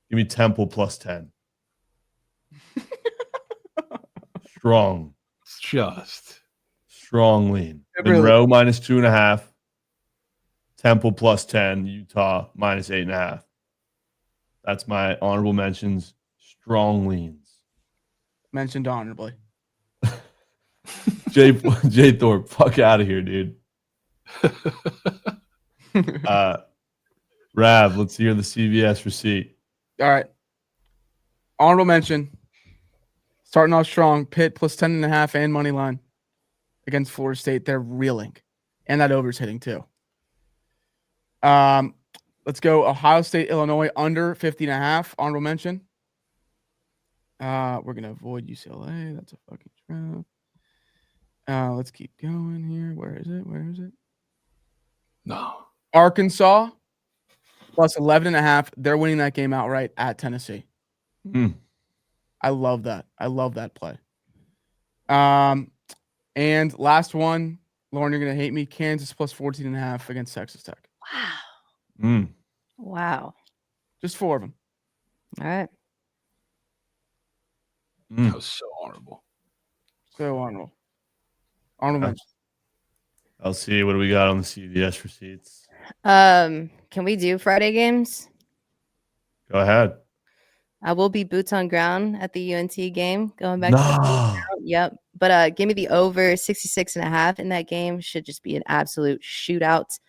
Give me Temple +10. Strong. It's just Strong lean. Really? Monroe -2.5. Temple +10. Utah -8.5. That's my honorable mentions. Strong leans. Mentioned honorably. Jay Thorpe, fuck out of here, dude. Rav, let's hear the CVS receipt. All right. Honorable mention. Starting off strong. Pitt +10.5 and money line against Florida State. They're reeling. And that over's hitting too. Let's go Ohio State, Illinois under 50.5. Honorable mention. We're gonna avoid UCLA. That's a fucking trap. Let's keep going here. Where is it? no. Arkansas +11.5. They're winning that game outright at Tennessee. I love that. I love that play. And last one, Lauren, you're gonna hate me. Kansas +14.5 against Texas Tech. Wow. Wow. Just 4 of them. All right. That was so honorable. So honorable. Honorable mention. I'll see. What do we got on the CVS receipts? Can we do Friday games? Go ahead. I will be boots on ground at the UNT game. Going back Nah. to Yep. But give me the over 66.5 in that game. Should just be an absolute shootout.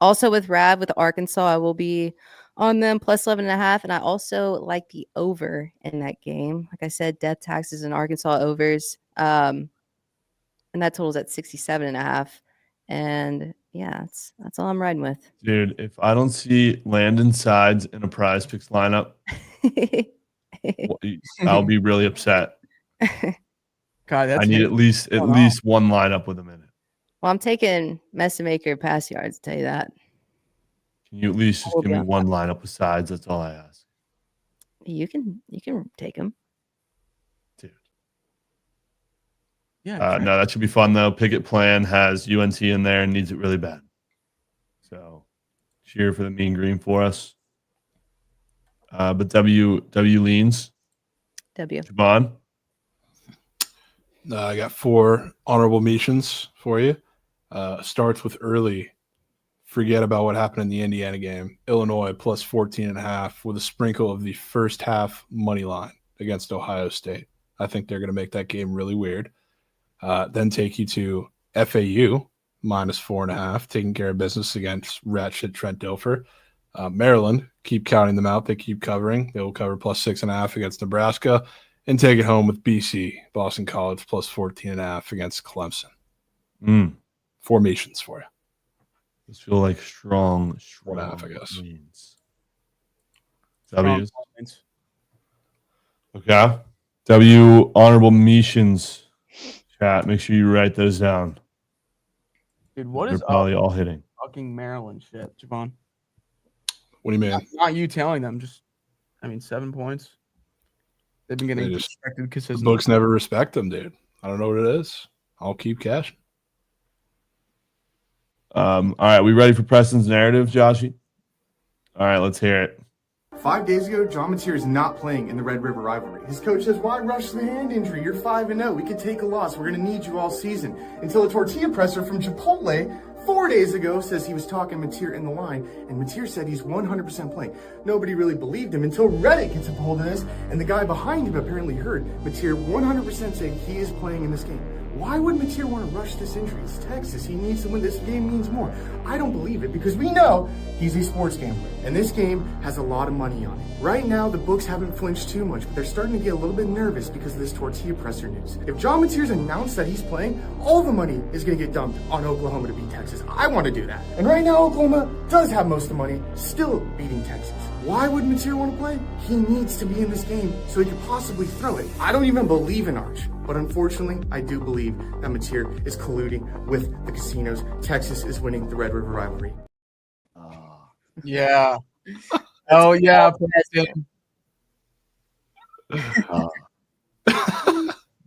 Also with Rav with Arkansas, I will be on them plus 11.5. And I also like the over in that game. Like I said, death taxes and Arkansas overs. And that totals at 67.5. And yeah, that's all I'm riding with. Dude, if I don't see Landon Sides in a PrizePicks lineup, I'll be really upset. God, I need at least one lineup with him in it. Well, I'm taking Messamaker pass yards, to tell you that. Can you at least just give me one lineup with Sides? That's all I ask. You can take him. Dude. Yeah. No, that should be fun though. Pikkit plan has UNC in there and needs it really bad. So cheer for the mean green for us. But W leans. Jovan. I got 4 honorable mentions for you. Starts with early. Forget about what happened in the Indiana game. Illinois plus 14.5 with a sprinkle of the first half money line against Ohio State. I think they're going to make that game really weird. Then take you to FAU minus 4.5, taking care of business against rat shit Trent Dilfer. Maryland, keep counting them out. They keep covering. They will cover plus 6.5 against Nebraska and take it home with BC, Boston College plus 14.5 against Clemson. Formations for you. These feel like strong 4.5, I guess. Leans. W's. Okay. W honorable mentions. Chat. Make sure you write those down. Dude, what They're is probably all hitting. fucking Maryland shit, Jovan? What do you mean? Not you telling them. 7 points. They've been getting respected The consistently. books never respect them, dude. I don't know what it is. I'll keep cashing. All right, we ready for Preston's narrative, Joshy? All right, let's hear it. 5 days ago, John Mateer is not playing in the Red River rivalry. His coach says, why rush the hand injury? You're 5-0. We could take a loss. We're going to need you all season. Until a tortilla presser from Chipotle 4 days ago says he was talking Mateer in the line, and Mateer said he's 100% playing. Nobody really believed him until Reddit gets a hold of this, and the guy behind him apparently heard Mateer 100% say he is playing in this game. Why would Mateer want to rush this injury? It's Texas. He needs to win. This game means more. I don't believe it because we know he's a sports gambler, and this game has a lot of money on it. Right now, the books haven't flinched too much, but they're starting to get a little bit nervous because of this tortilla presser news. If John Mateer's announced that he's playing, all the money is going to get dumped on Oklahoma to beat Texas. I want to do that. And right now, Oklahoma does have most of the money, still beating Texas. Why would Mateer want to play? He needs to be in this game so he could possibly throw it. I don't even believe in Arch, but unfortunately, I do believe that Mateer is colluding with the casinos. Texas is winning the Red River rivalry. Yeah. Oh, yeah.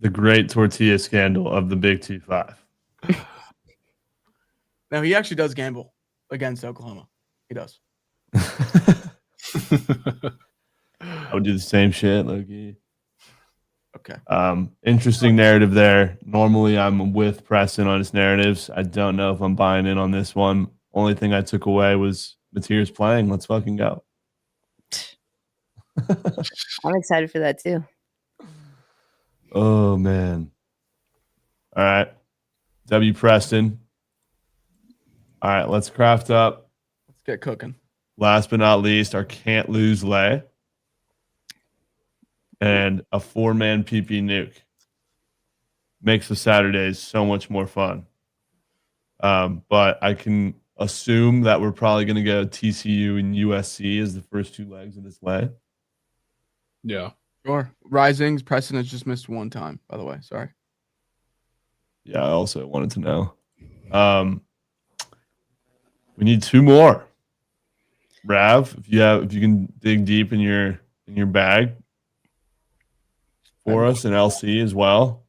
The great tortilla scandal of the Big 2-5. No, he actually does gamble against Oklahoma. He does. I would do the same shit, Loki. Okay. Interesting narrative there. Normally, I'm with Preston on his narratives. I don't know if I'm buying in on this one. Only thing I took away was Mateer's playing. Let's fucking go. I'm excited for that too. Oh, man. All right. W. Preston. All right, let's craft up. Let's get cooking. Last but not least, our can't lose lay. And a 4-man PP nuke. Makes the Saturdays so much more fun. But I can assume that we're probably going to go TCU and USC as the first 2 legs of this lay. Yeah. Sure. Risings. Preston has just missed 1 time, by the way. Sorry. Yeah, I also wanted to know. We need 2 more. Rav, if you can dig deep in your bag for us, and LC as well.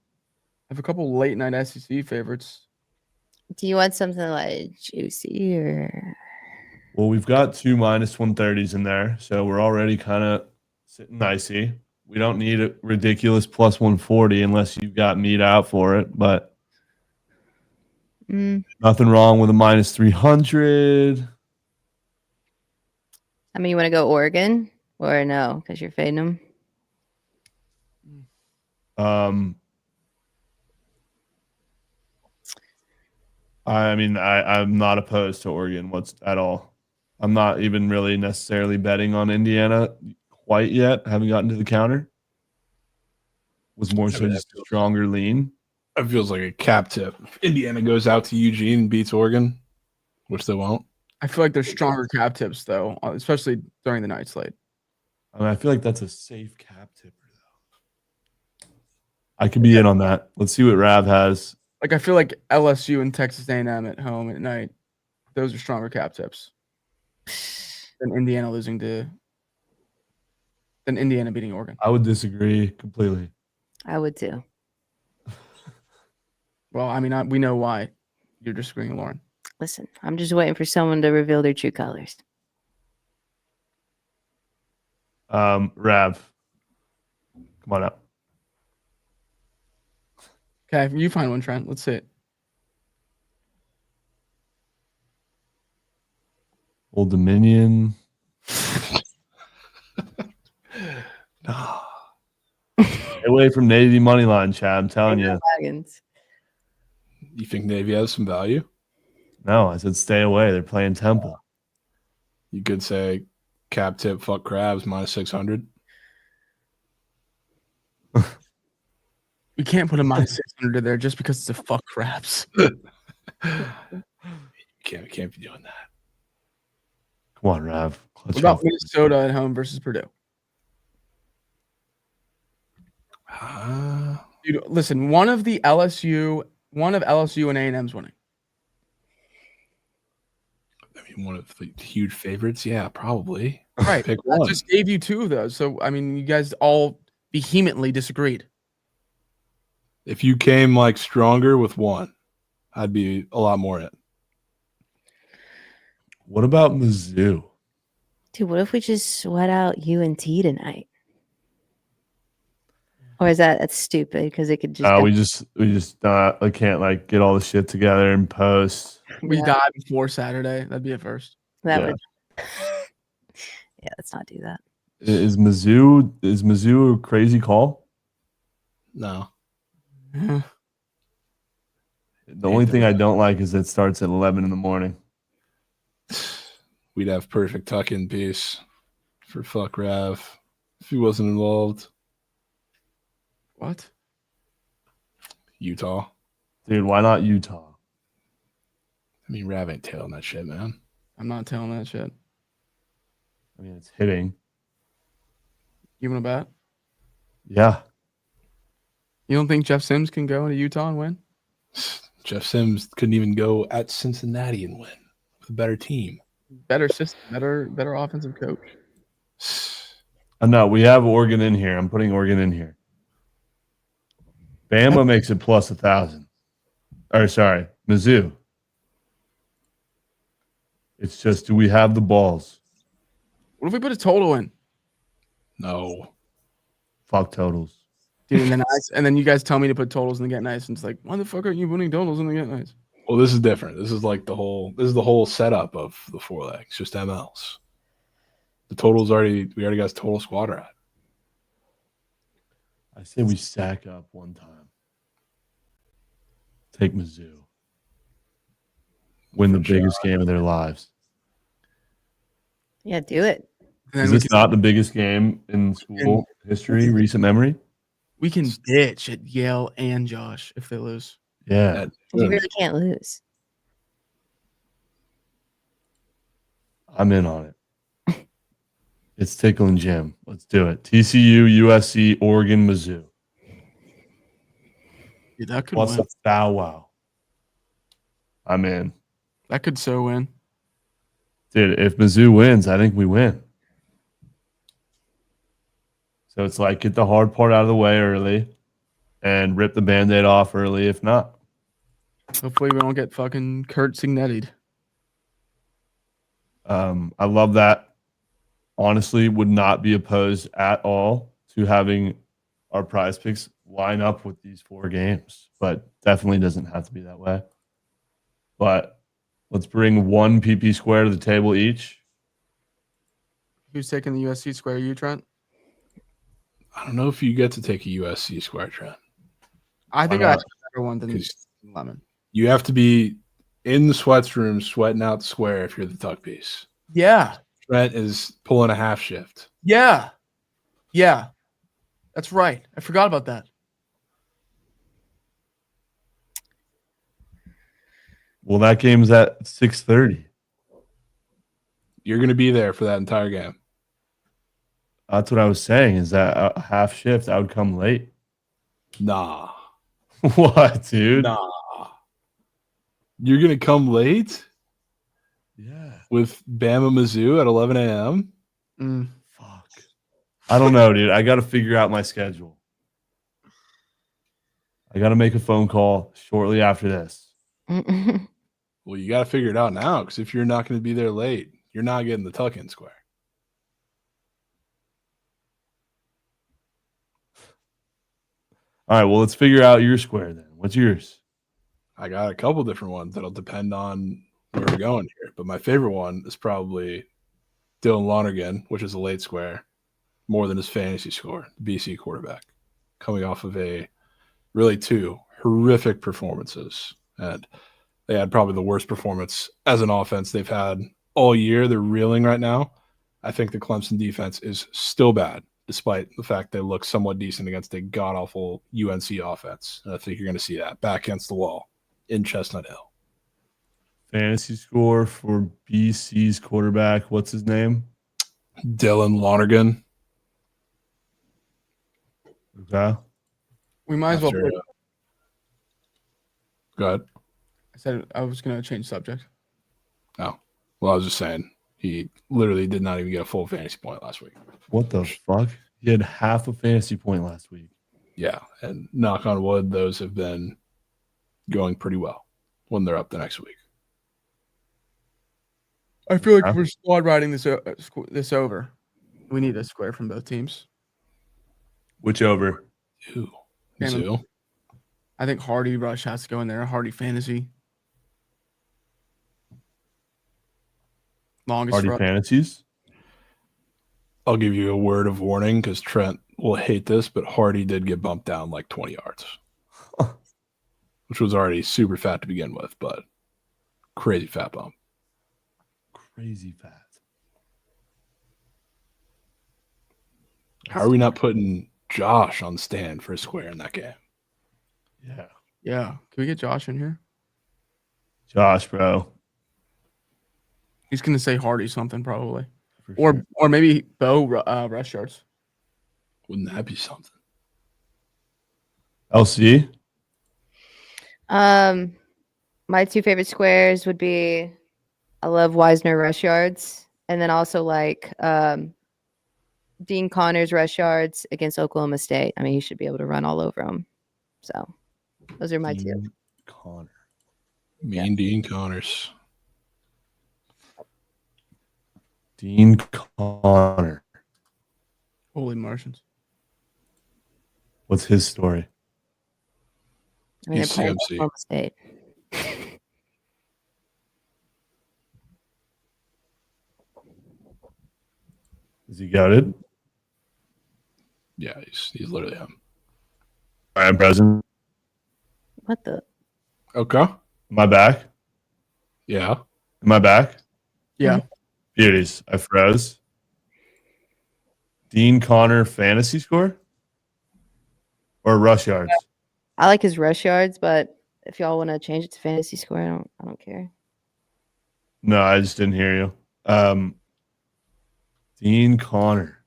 I have a couple late night SEC favorites. Do you want something like juicy or? Well, we've got 2 minus 130s in there, so we're already kind of sitting nicey. We don't need a ridiculous plus 140 unless you've got meat out for it, but nothing wrong with a minus 300. I mean, you want to go Oregon or no? Because you're fading them. I mean, I'm not opposed to Oregon at all. I'm not even really necessarily betting on Indiana quite yet. Haven't gotten to the counter. Was more so just a stronger lean. It feels like a cap tip. If Indiana goes out to Eugene and beats Oregon, which they won't. I feel like there's stronger cap tips though, especially during the night slate. I mean, I feel like that's a safe cap tipper though. I could be in on that. Let's see what Rav has. Like I feel like LSU and Texas A&M at home at night, those are stronger cap tips than Indiana beating Oregon. I would disagree completely. I would too. Well, I mean, we know why you're disagreeing, Lauren. Listen, I'm just waiting for someone to reveal their true colors. Rav, come on up. Okay, you find one, Trent. Let's see it. Old Dominion. No. Stay away from Navy money line, Chad. I'm telling you. Wagons. You think Navy has some value? No, I said stay away. They're playing Temple. You could say cap tip, fuck Krabs, minus 600. We can't put a minus 600 there just because it's a fuck Krabs. Can't be doing that. Come on, Rav. What about Minnesota at home versus Purdue? Dude, listen, one of LSU and A&M's winning. I mean, one of the huge favorites. Yeah, probably. Right. Pick I one. just gave you two of those. So, I mean, you guys all vehemently disagreed. If you came like stronger with one, I'd be a lot more in. What about Mizzou? Dude, what if we just sweat out UNT tonight? Or is that's stupid because it could just We just can't like get all the shit together and post. We died before Saturday. That'd be a first. that Yeah. would yeah, let's not do that. Is Mizzou a crazy call? No. The only thing I don't like is it starts at 11 in the morning. We'd have perfect tuck-in piece for fuck Rav if he wasn't involved. What? Utah. Dude, why not Utah? I mean, Rav ain't tailing that shit, man. I'm not telling that shit. I mean, it's hitting. You want to bet? Yeah. You don't think Jeff Sims can go into Utah and win? Jeff Sims couldn't even go at Cincinnati and win with a better team. Better system, better offensive coach. No, we have Oregon in here. I'm putting Oregon in here. Bama makes it plus 1,000. Or sorry, Mizzou. It's just, do we have the balls? What if we put a total in? No. Fuck totals. Dude, and then you guys tell me to put totals in the Get Nice, and it's like, why the fuck aren't you putting totals in the Get Nice? Well, this is different. This is the whole setup of the 4 legs, just MLs. The totals we already got total squad right. I say we stack up one time. Take Mizzou. Win the biggest game of their lives. Yeah, do it. Is this not the biggest game in school history, recent memory? We can ditch at Yale and Josh if they lose. Yeah. You really can't lose. I'm in on it. It's Tickle and Jim. Let's do it. TCU, USC, Oregon, Mizzou. Dude, that could Plus win. a bow wow. I'm in. That could so win. Dude, if Mizzou wins, I think we win. So it's like get the hard part out of the way early and rip the Band-Aid off early if not. Hopefully we don't get fucking Kurt Signetti'd. I love that. Honestly, would not be opposed at all to having our prize picks line up with these 4 games, but definitely doesn't have to be that way. But let's bring 1 PP square to the table each. Who's taking the USC square? You, Trent? I don't know if you get to take a USC square, Trent. I think I have a better one than 'Cause Lemon. You have to be in the sweats room sweating out the square if you're the tuck piece. Yeah. Trent is pulling a half shift. Yeah. Yeah. That's right. I forgot about that. Well, that game's at 6:30. You're going to be there for that entire game. That's what I was saying. Is that a half shift? I would come late. Nah. What, dude? Nah. You're going to come late Yeah. with Bama Mizzou at 11 a.m.? Fuck. I don't know, dude. I got to figure out my schedule. I got to make a phone call shortly after this. Well, you got to figure it out now because if you're not going to be there late, you're not getting the tuck-in square. All right, well, let's figure out your square then. What's yours? I got a couple different ones that'll depend on where we're going here. But my favorite one is probably Dylan Lonergan, which is a late square, more than his fantasy score, BC quarterback, coming off of really two horrific performances. And they had probably the worst performance as an offense they've had all year. They're reeling right now. I think the Clemson defense is still bad, despite the fact they look somewhat decent against a god-awful UNC offense. And I think you're going to see that back against the wall in Chestnut Hill. Fantasy score for BC's quarterback. What's his name? Dylan Lonergan. Okay. We might as well. Go ahead. I said I was going to change subject. Oh, well, I was just saying he literally did not even get a full fantasy point last week. What the fuck? He had half a fantasy point last week. Yeah, and knock on wood, those have been going pretty well when they're up the next week. I feel like we're squad riding this over. We need a square from both teams. Which over? Ooh, Mizzou. I think Hardy Rush has to go in there. Hardy Fantasy. Longest Hardy rush. Fantasies? I'll give you a word of warning because Trent will hate this, but Hardy did get bumped down like 20 yards, which was already super fat to begin with, but crazy fat bump. Crazy fat. How are we not putting Josh on stand for a square in that game? Yeah. Yeah. Can we get Josh in here? Josh, bro. He's going to say Hardy something probably. For Or maybe Bo rush yards. Wouldn't that be something? LC? My two favorite squares would be I love Wisner rush yards, and then also like Dean Connors rush yards against Oklahoma State. I mean, he should be able to run all over them. So those are my two. Dean Connor. Dean Connors. Dean Connor. Holy Martians. What's his story? I mean, He's they're playing CMC. Oklahoma State. Is he goated? Yeah, he's literally him. All right, present. What the? Okay. Am I back? Yeah. Am I back? Yeah. Beauties. I froze. Dean Connor fantasy score? Or rush yards? I like his rush yards, but if y'all want to change it to fantasy score, I don't care. No, I just didn't hear you. Dean Connor.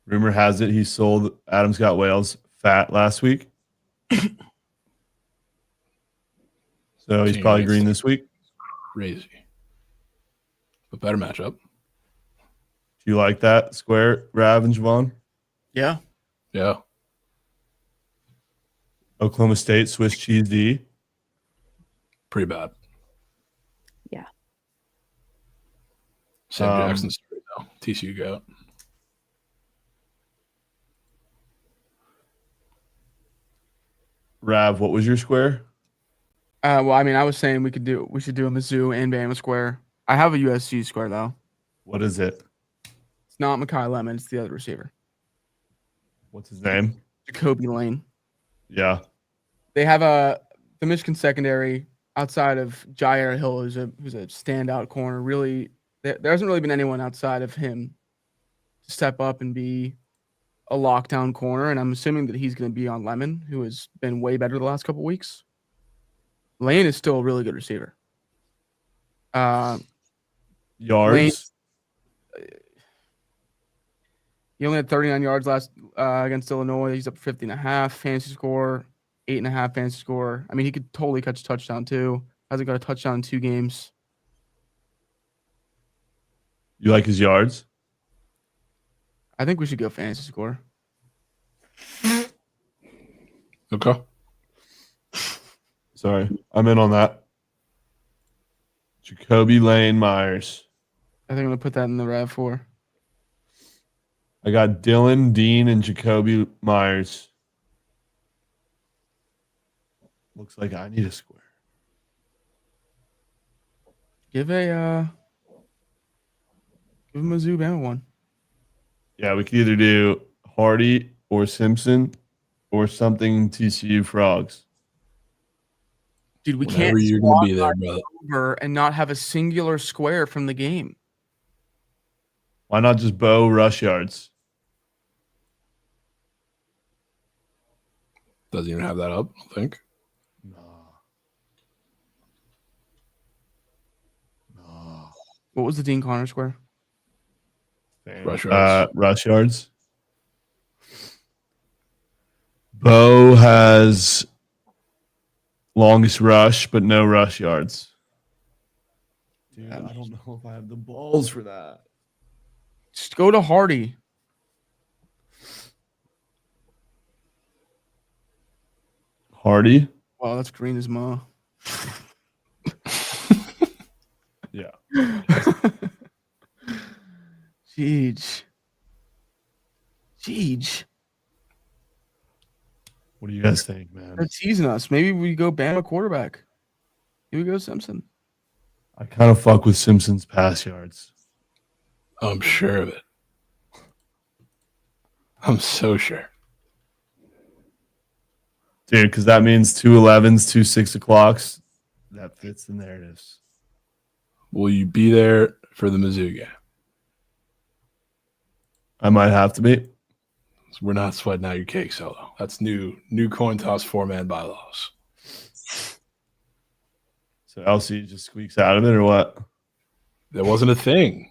Rumor has it he sold Adams Got Whales fat last week. So he's probably green this week. Crazy. But better matchup. Do you like that square, Rav and Jovan? Yeah. Yeah. Oklahoma State, Swiss cheese D. Pretty bad. Yeah. Sam Jackson story though. TCU goat. Rav, what was your square? Well, I mean, I was saying we should do a Mizzou and Bama square. I have a USC square though. What is it? It's not Makai Lemon. It's the other receiver. What's his name? Jacoby Lane. Yeah. They have the Michigan secondary outside of Jair Hill, who's a standout corner. Really, there hasn't really been anyone outside of him to step up and be a lockdown corner. And I'm assuming that he's going to be on Lemon, who has been way better the last couple weeks. Lane is still a really good receiver. Yards. Lane, he only had 39 yards last against Illinois. He's up 50.5 fantasy score, 8.5 fantasy score. I mean, he could totally catch a touchdown too. Hasn't got a touchdown in 2 games. You like his yards? I think we should go fantasy score. Okay. Sorry, I'm in on that. Jacoby Lane Myers. I think I'm going to put that in the Rav 4. I got Dylan, Dean, and Jacoby Myers. Looks like I need a square. Give him a Zubama one. Yeah, we could either do Hardy or Simpson or something TCU Frogs. Dude, we Whenever can't you're going to be there, brother. over and not have a singular square from the game. Why not just Bo rush yards? Doesn't even have that up, I think. No. What was the Dean Connor square? Rush yards. Rush yards. Bo has longest rush, but no rush yards. Dude, I don't know if I have the balls for that. Just go to Hardy. Hardy? Wow, that's green as ma. Yeah. Jeez. What do you guys think, man? They're teasing us. Maybe we go Bama quarterback. Here we go, Simpson. I kind of fuck with Simpson's pass yards. I'm sure of it. I'm so sure. Dude, because that means 2 11s, 2 6 o'clocks. That fits the narratives. Will you be there for the Mizzou game? I might have to be. So we're not sweating out your cake solo. That's new coin toss 4-man bylaws. So LC just squeaks out of it or what? That wasn't a thing.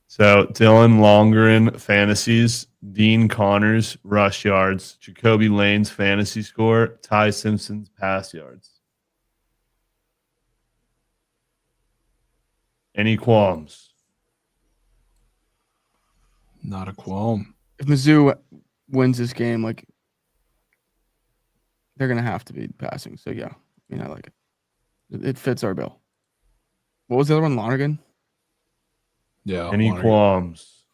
So Dylan Longren fantasies, Dean Connors rush yards, Jacoby Lane's fantasy score, Ty Simpson's pass yards. Any qualms? Not a qualm. If Mizzou wins this game, like they're gonna have to be passing. So yeah, I mean I like it. It fits our bill. What was the other one? Lonergan? Yeah. Any qualms?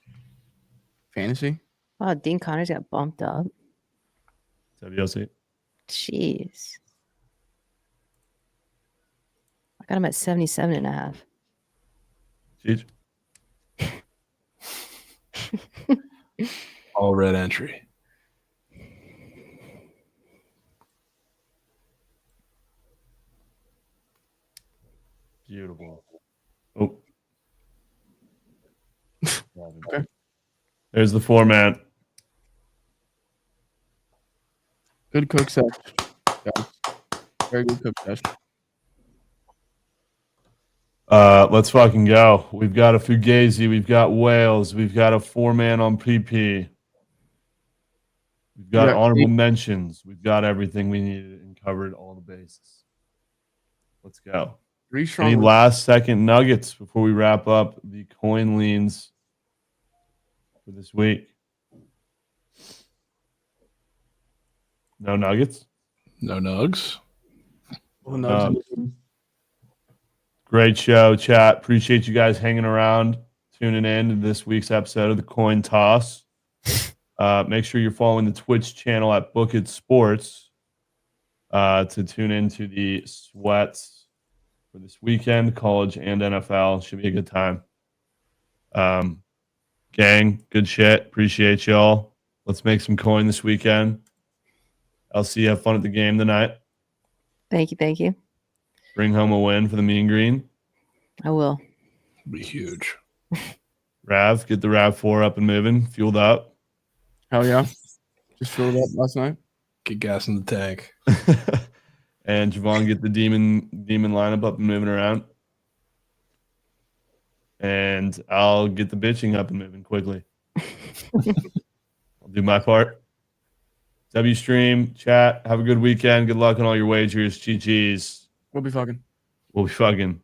Fantasy? Wow, Dean Connors got bumped up. WLC. Jeez. I got him at 77.5. Jeez. All red entry. Beautiful. Oh. Okay. There's the 4-man. Good cook session. Guys. Very good cook session. Let's fucking go. We've got a Fugazi. We've got Wales. We've got a 4-man on PP. We've got honorable mentions. We've got everything we needed and covered all the bases. Let's go. Any last second nuggets before we wrap up the coin leans for this week? No nuggets? No nugs. Great show, chat. Appreciate you guys hanging around, tuning in to this week's episode of the Coin Toss. Make sure you're following the Twitch channel at Bookit Sports to tune into the sweats for this weekend, college and NFL. Should be a good time. Gang, good shit. Appreciate y'all. Let's make some coin this weekend. LC, have fun at the game tonight. Thank you. Thank you. Bring home a win for the Mean Green. I will. Be huge. Rav, get the RAV4 up and moving, fueled up. Hell yeah. Just filled it up last night. Get gas in the tank. And Jovan, get the demon lineup up and moving around. And I'll get the bitching up and moving quickly. I'll do my part. W stream, chat, have a good weekend. Good luck on all your wagers. GG's. We'll be fucking. We'll be fucking.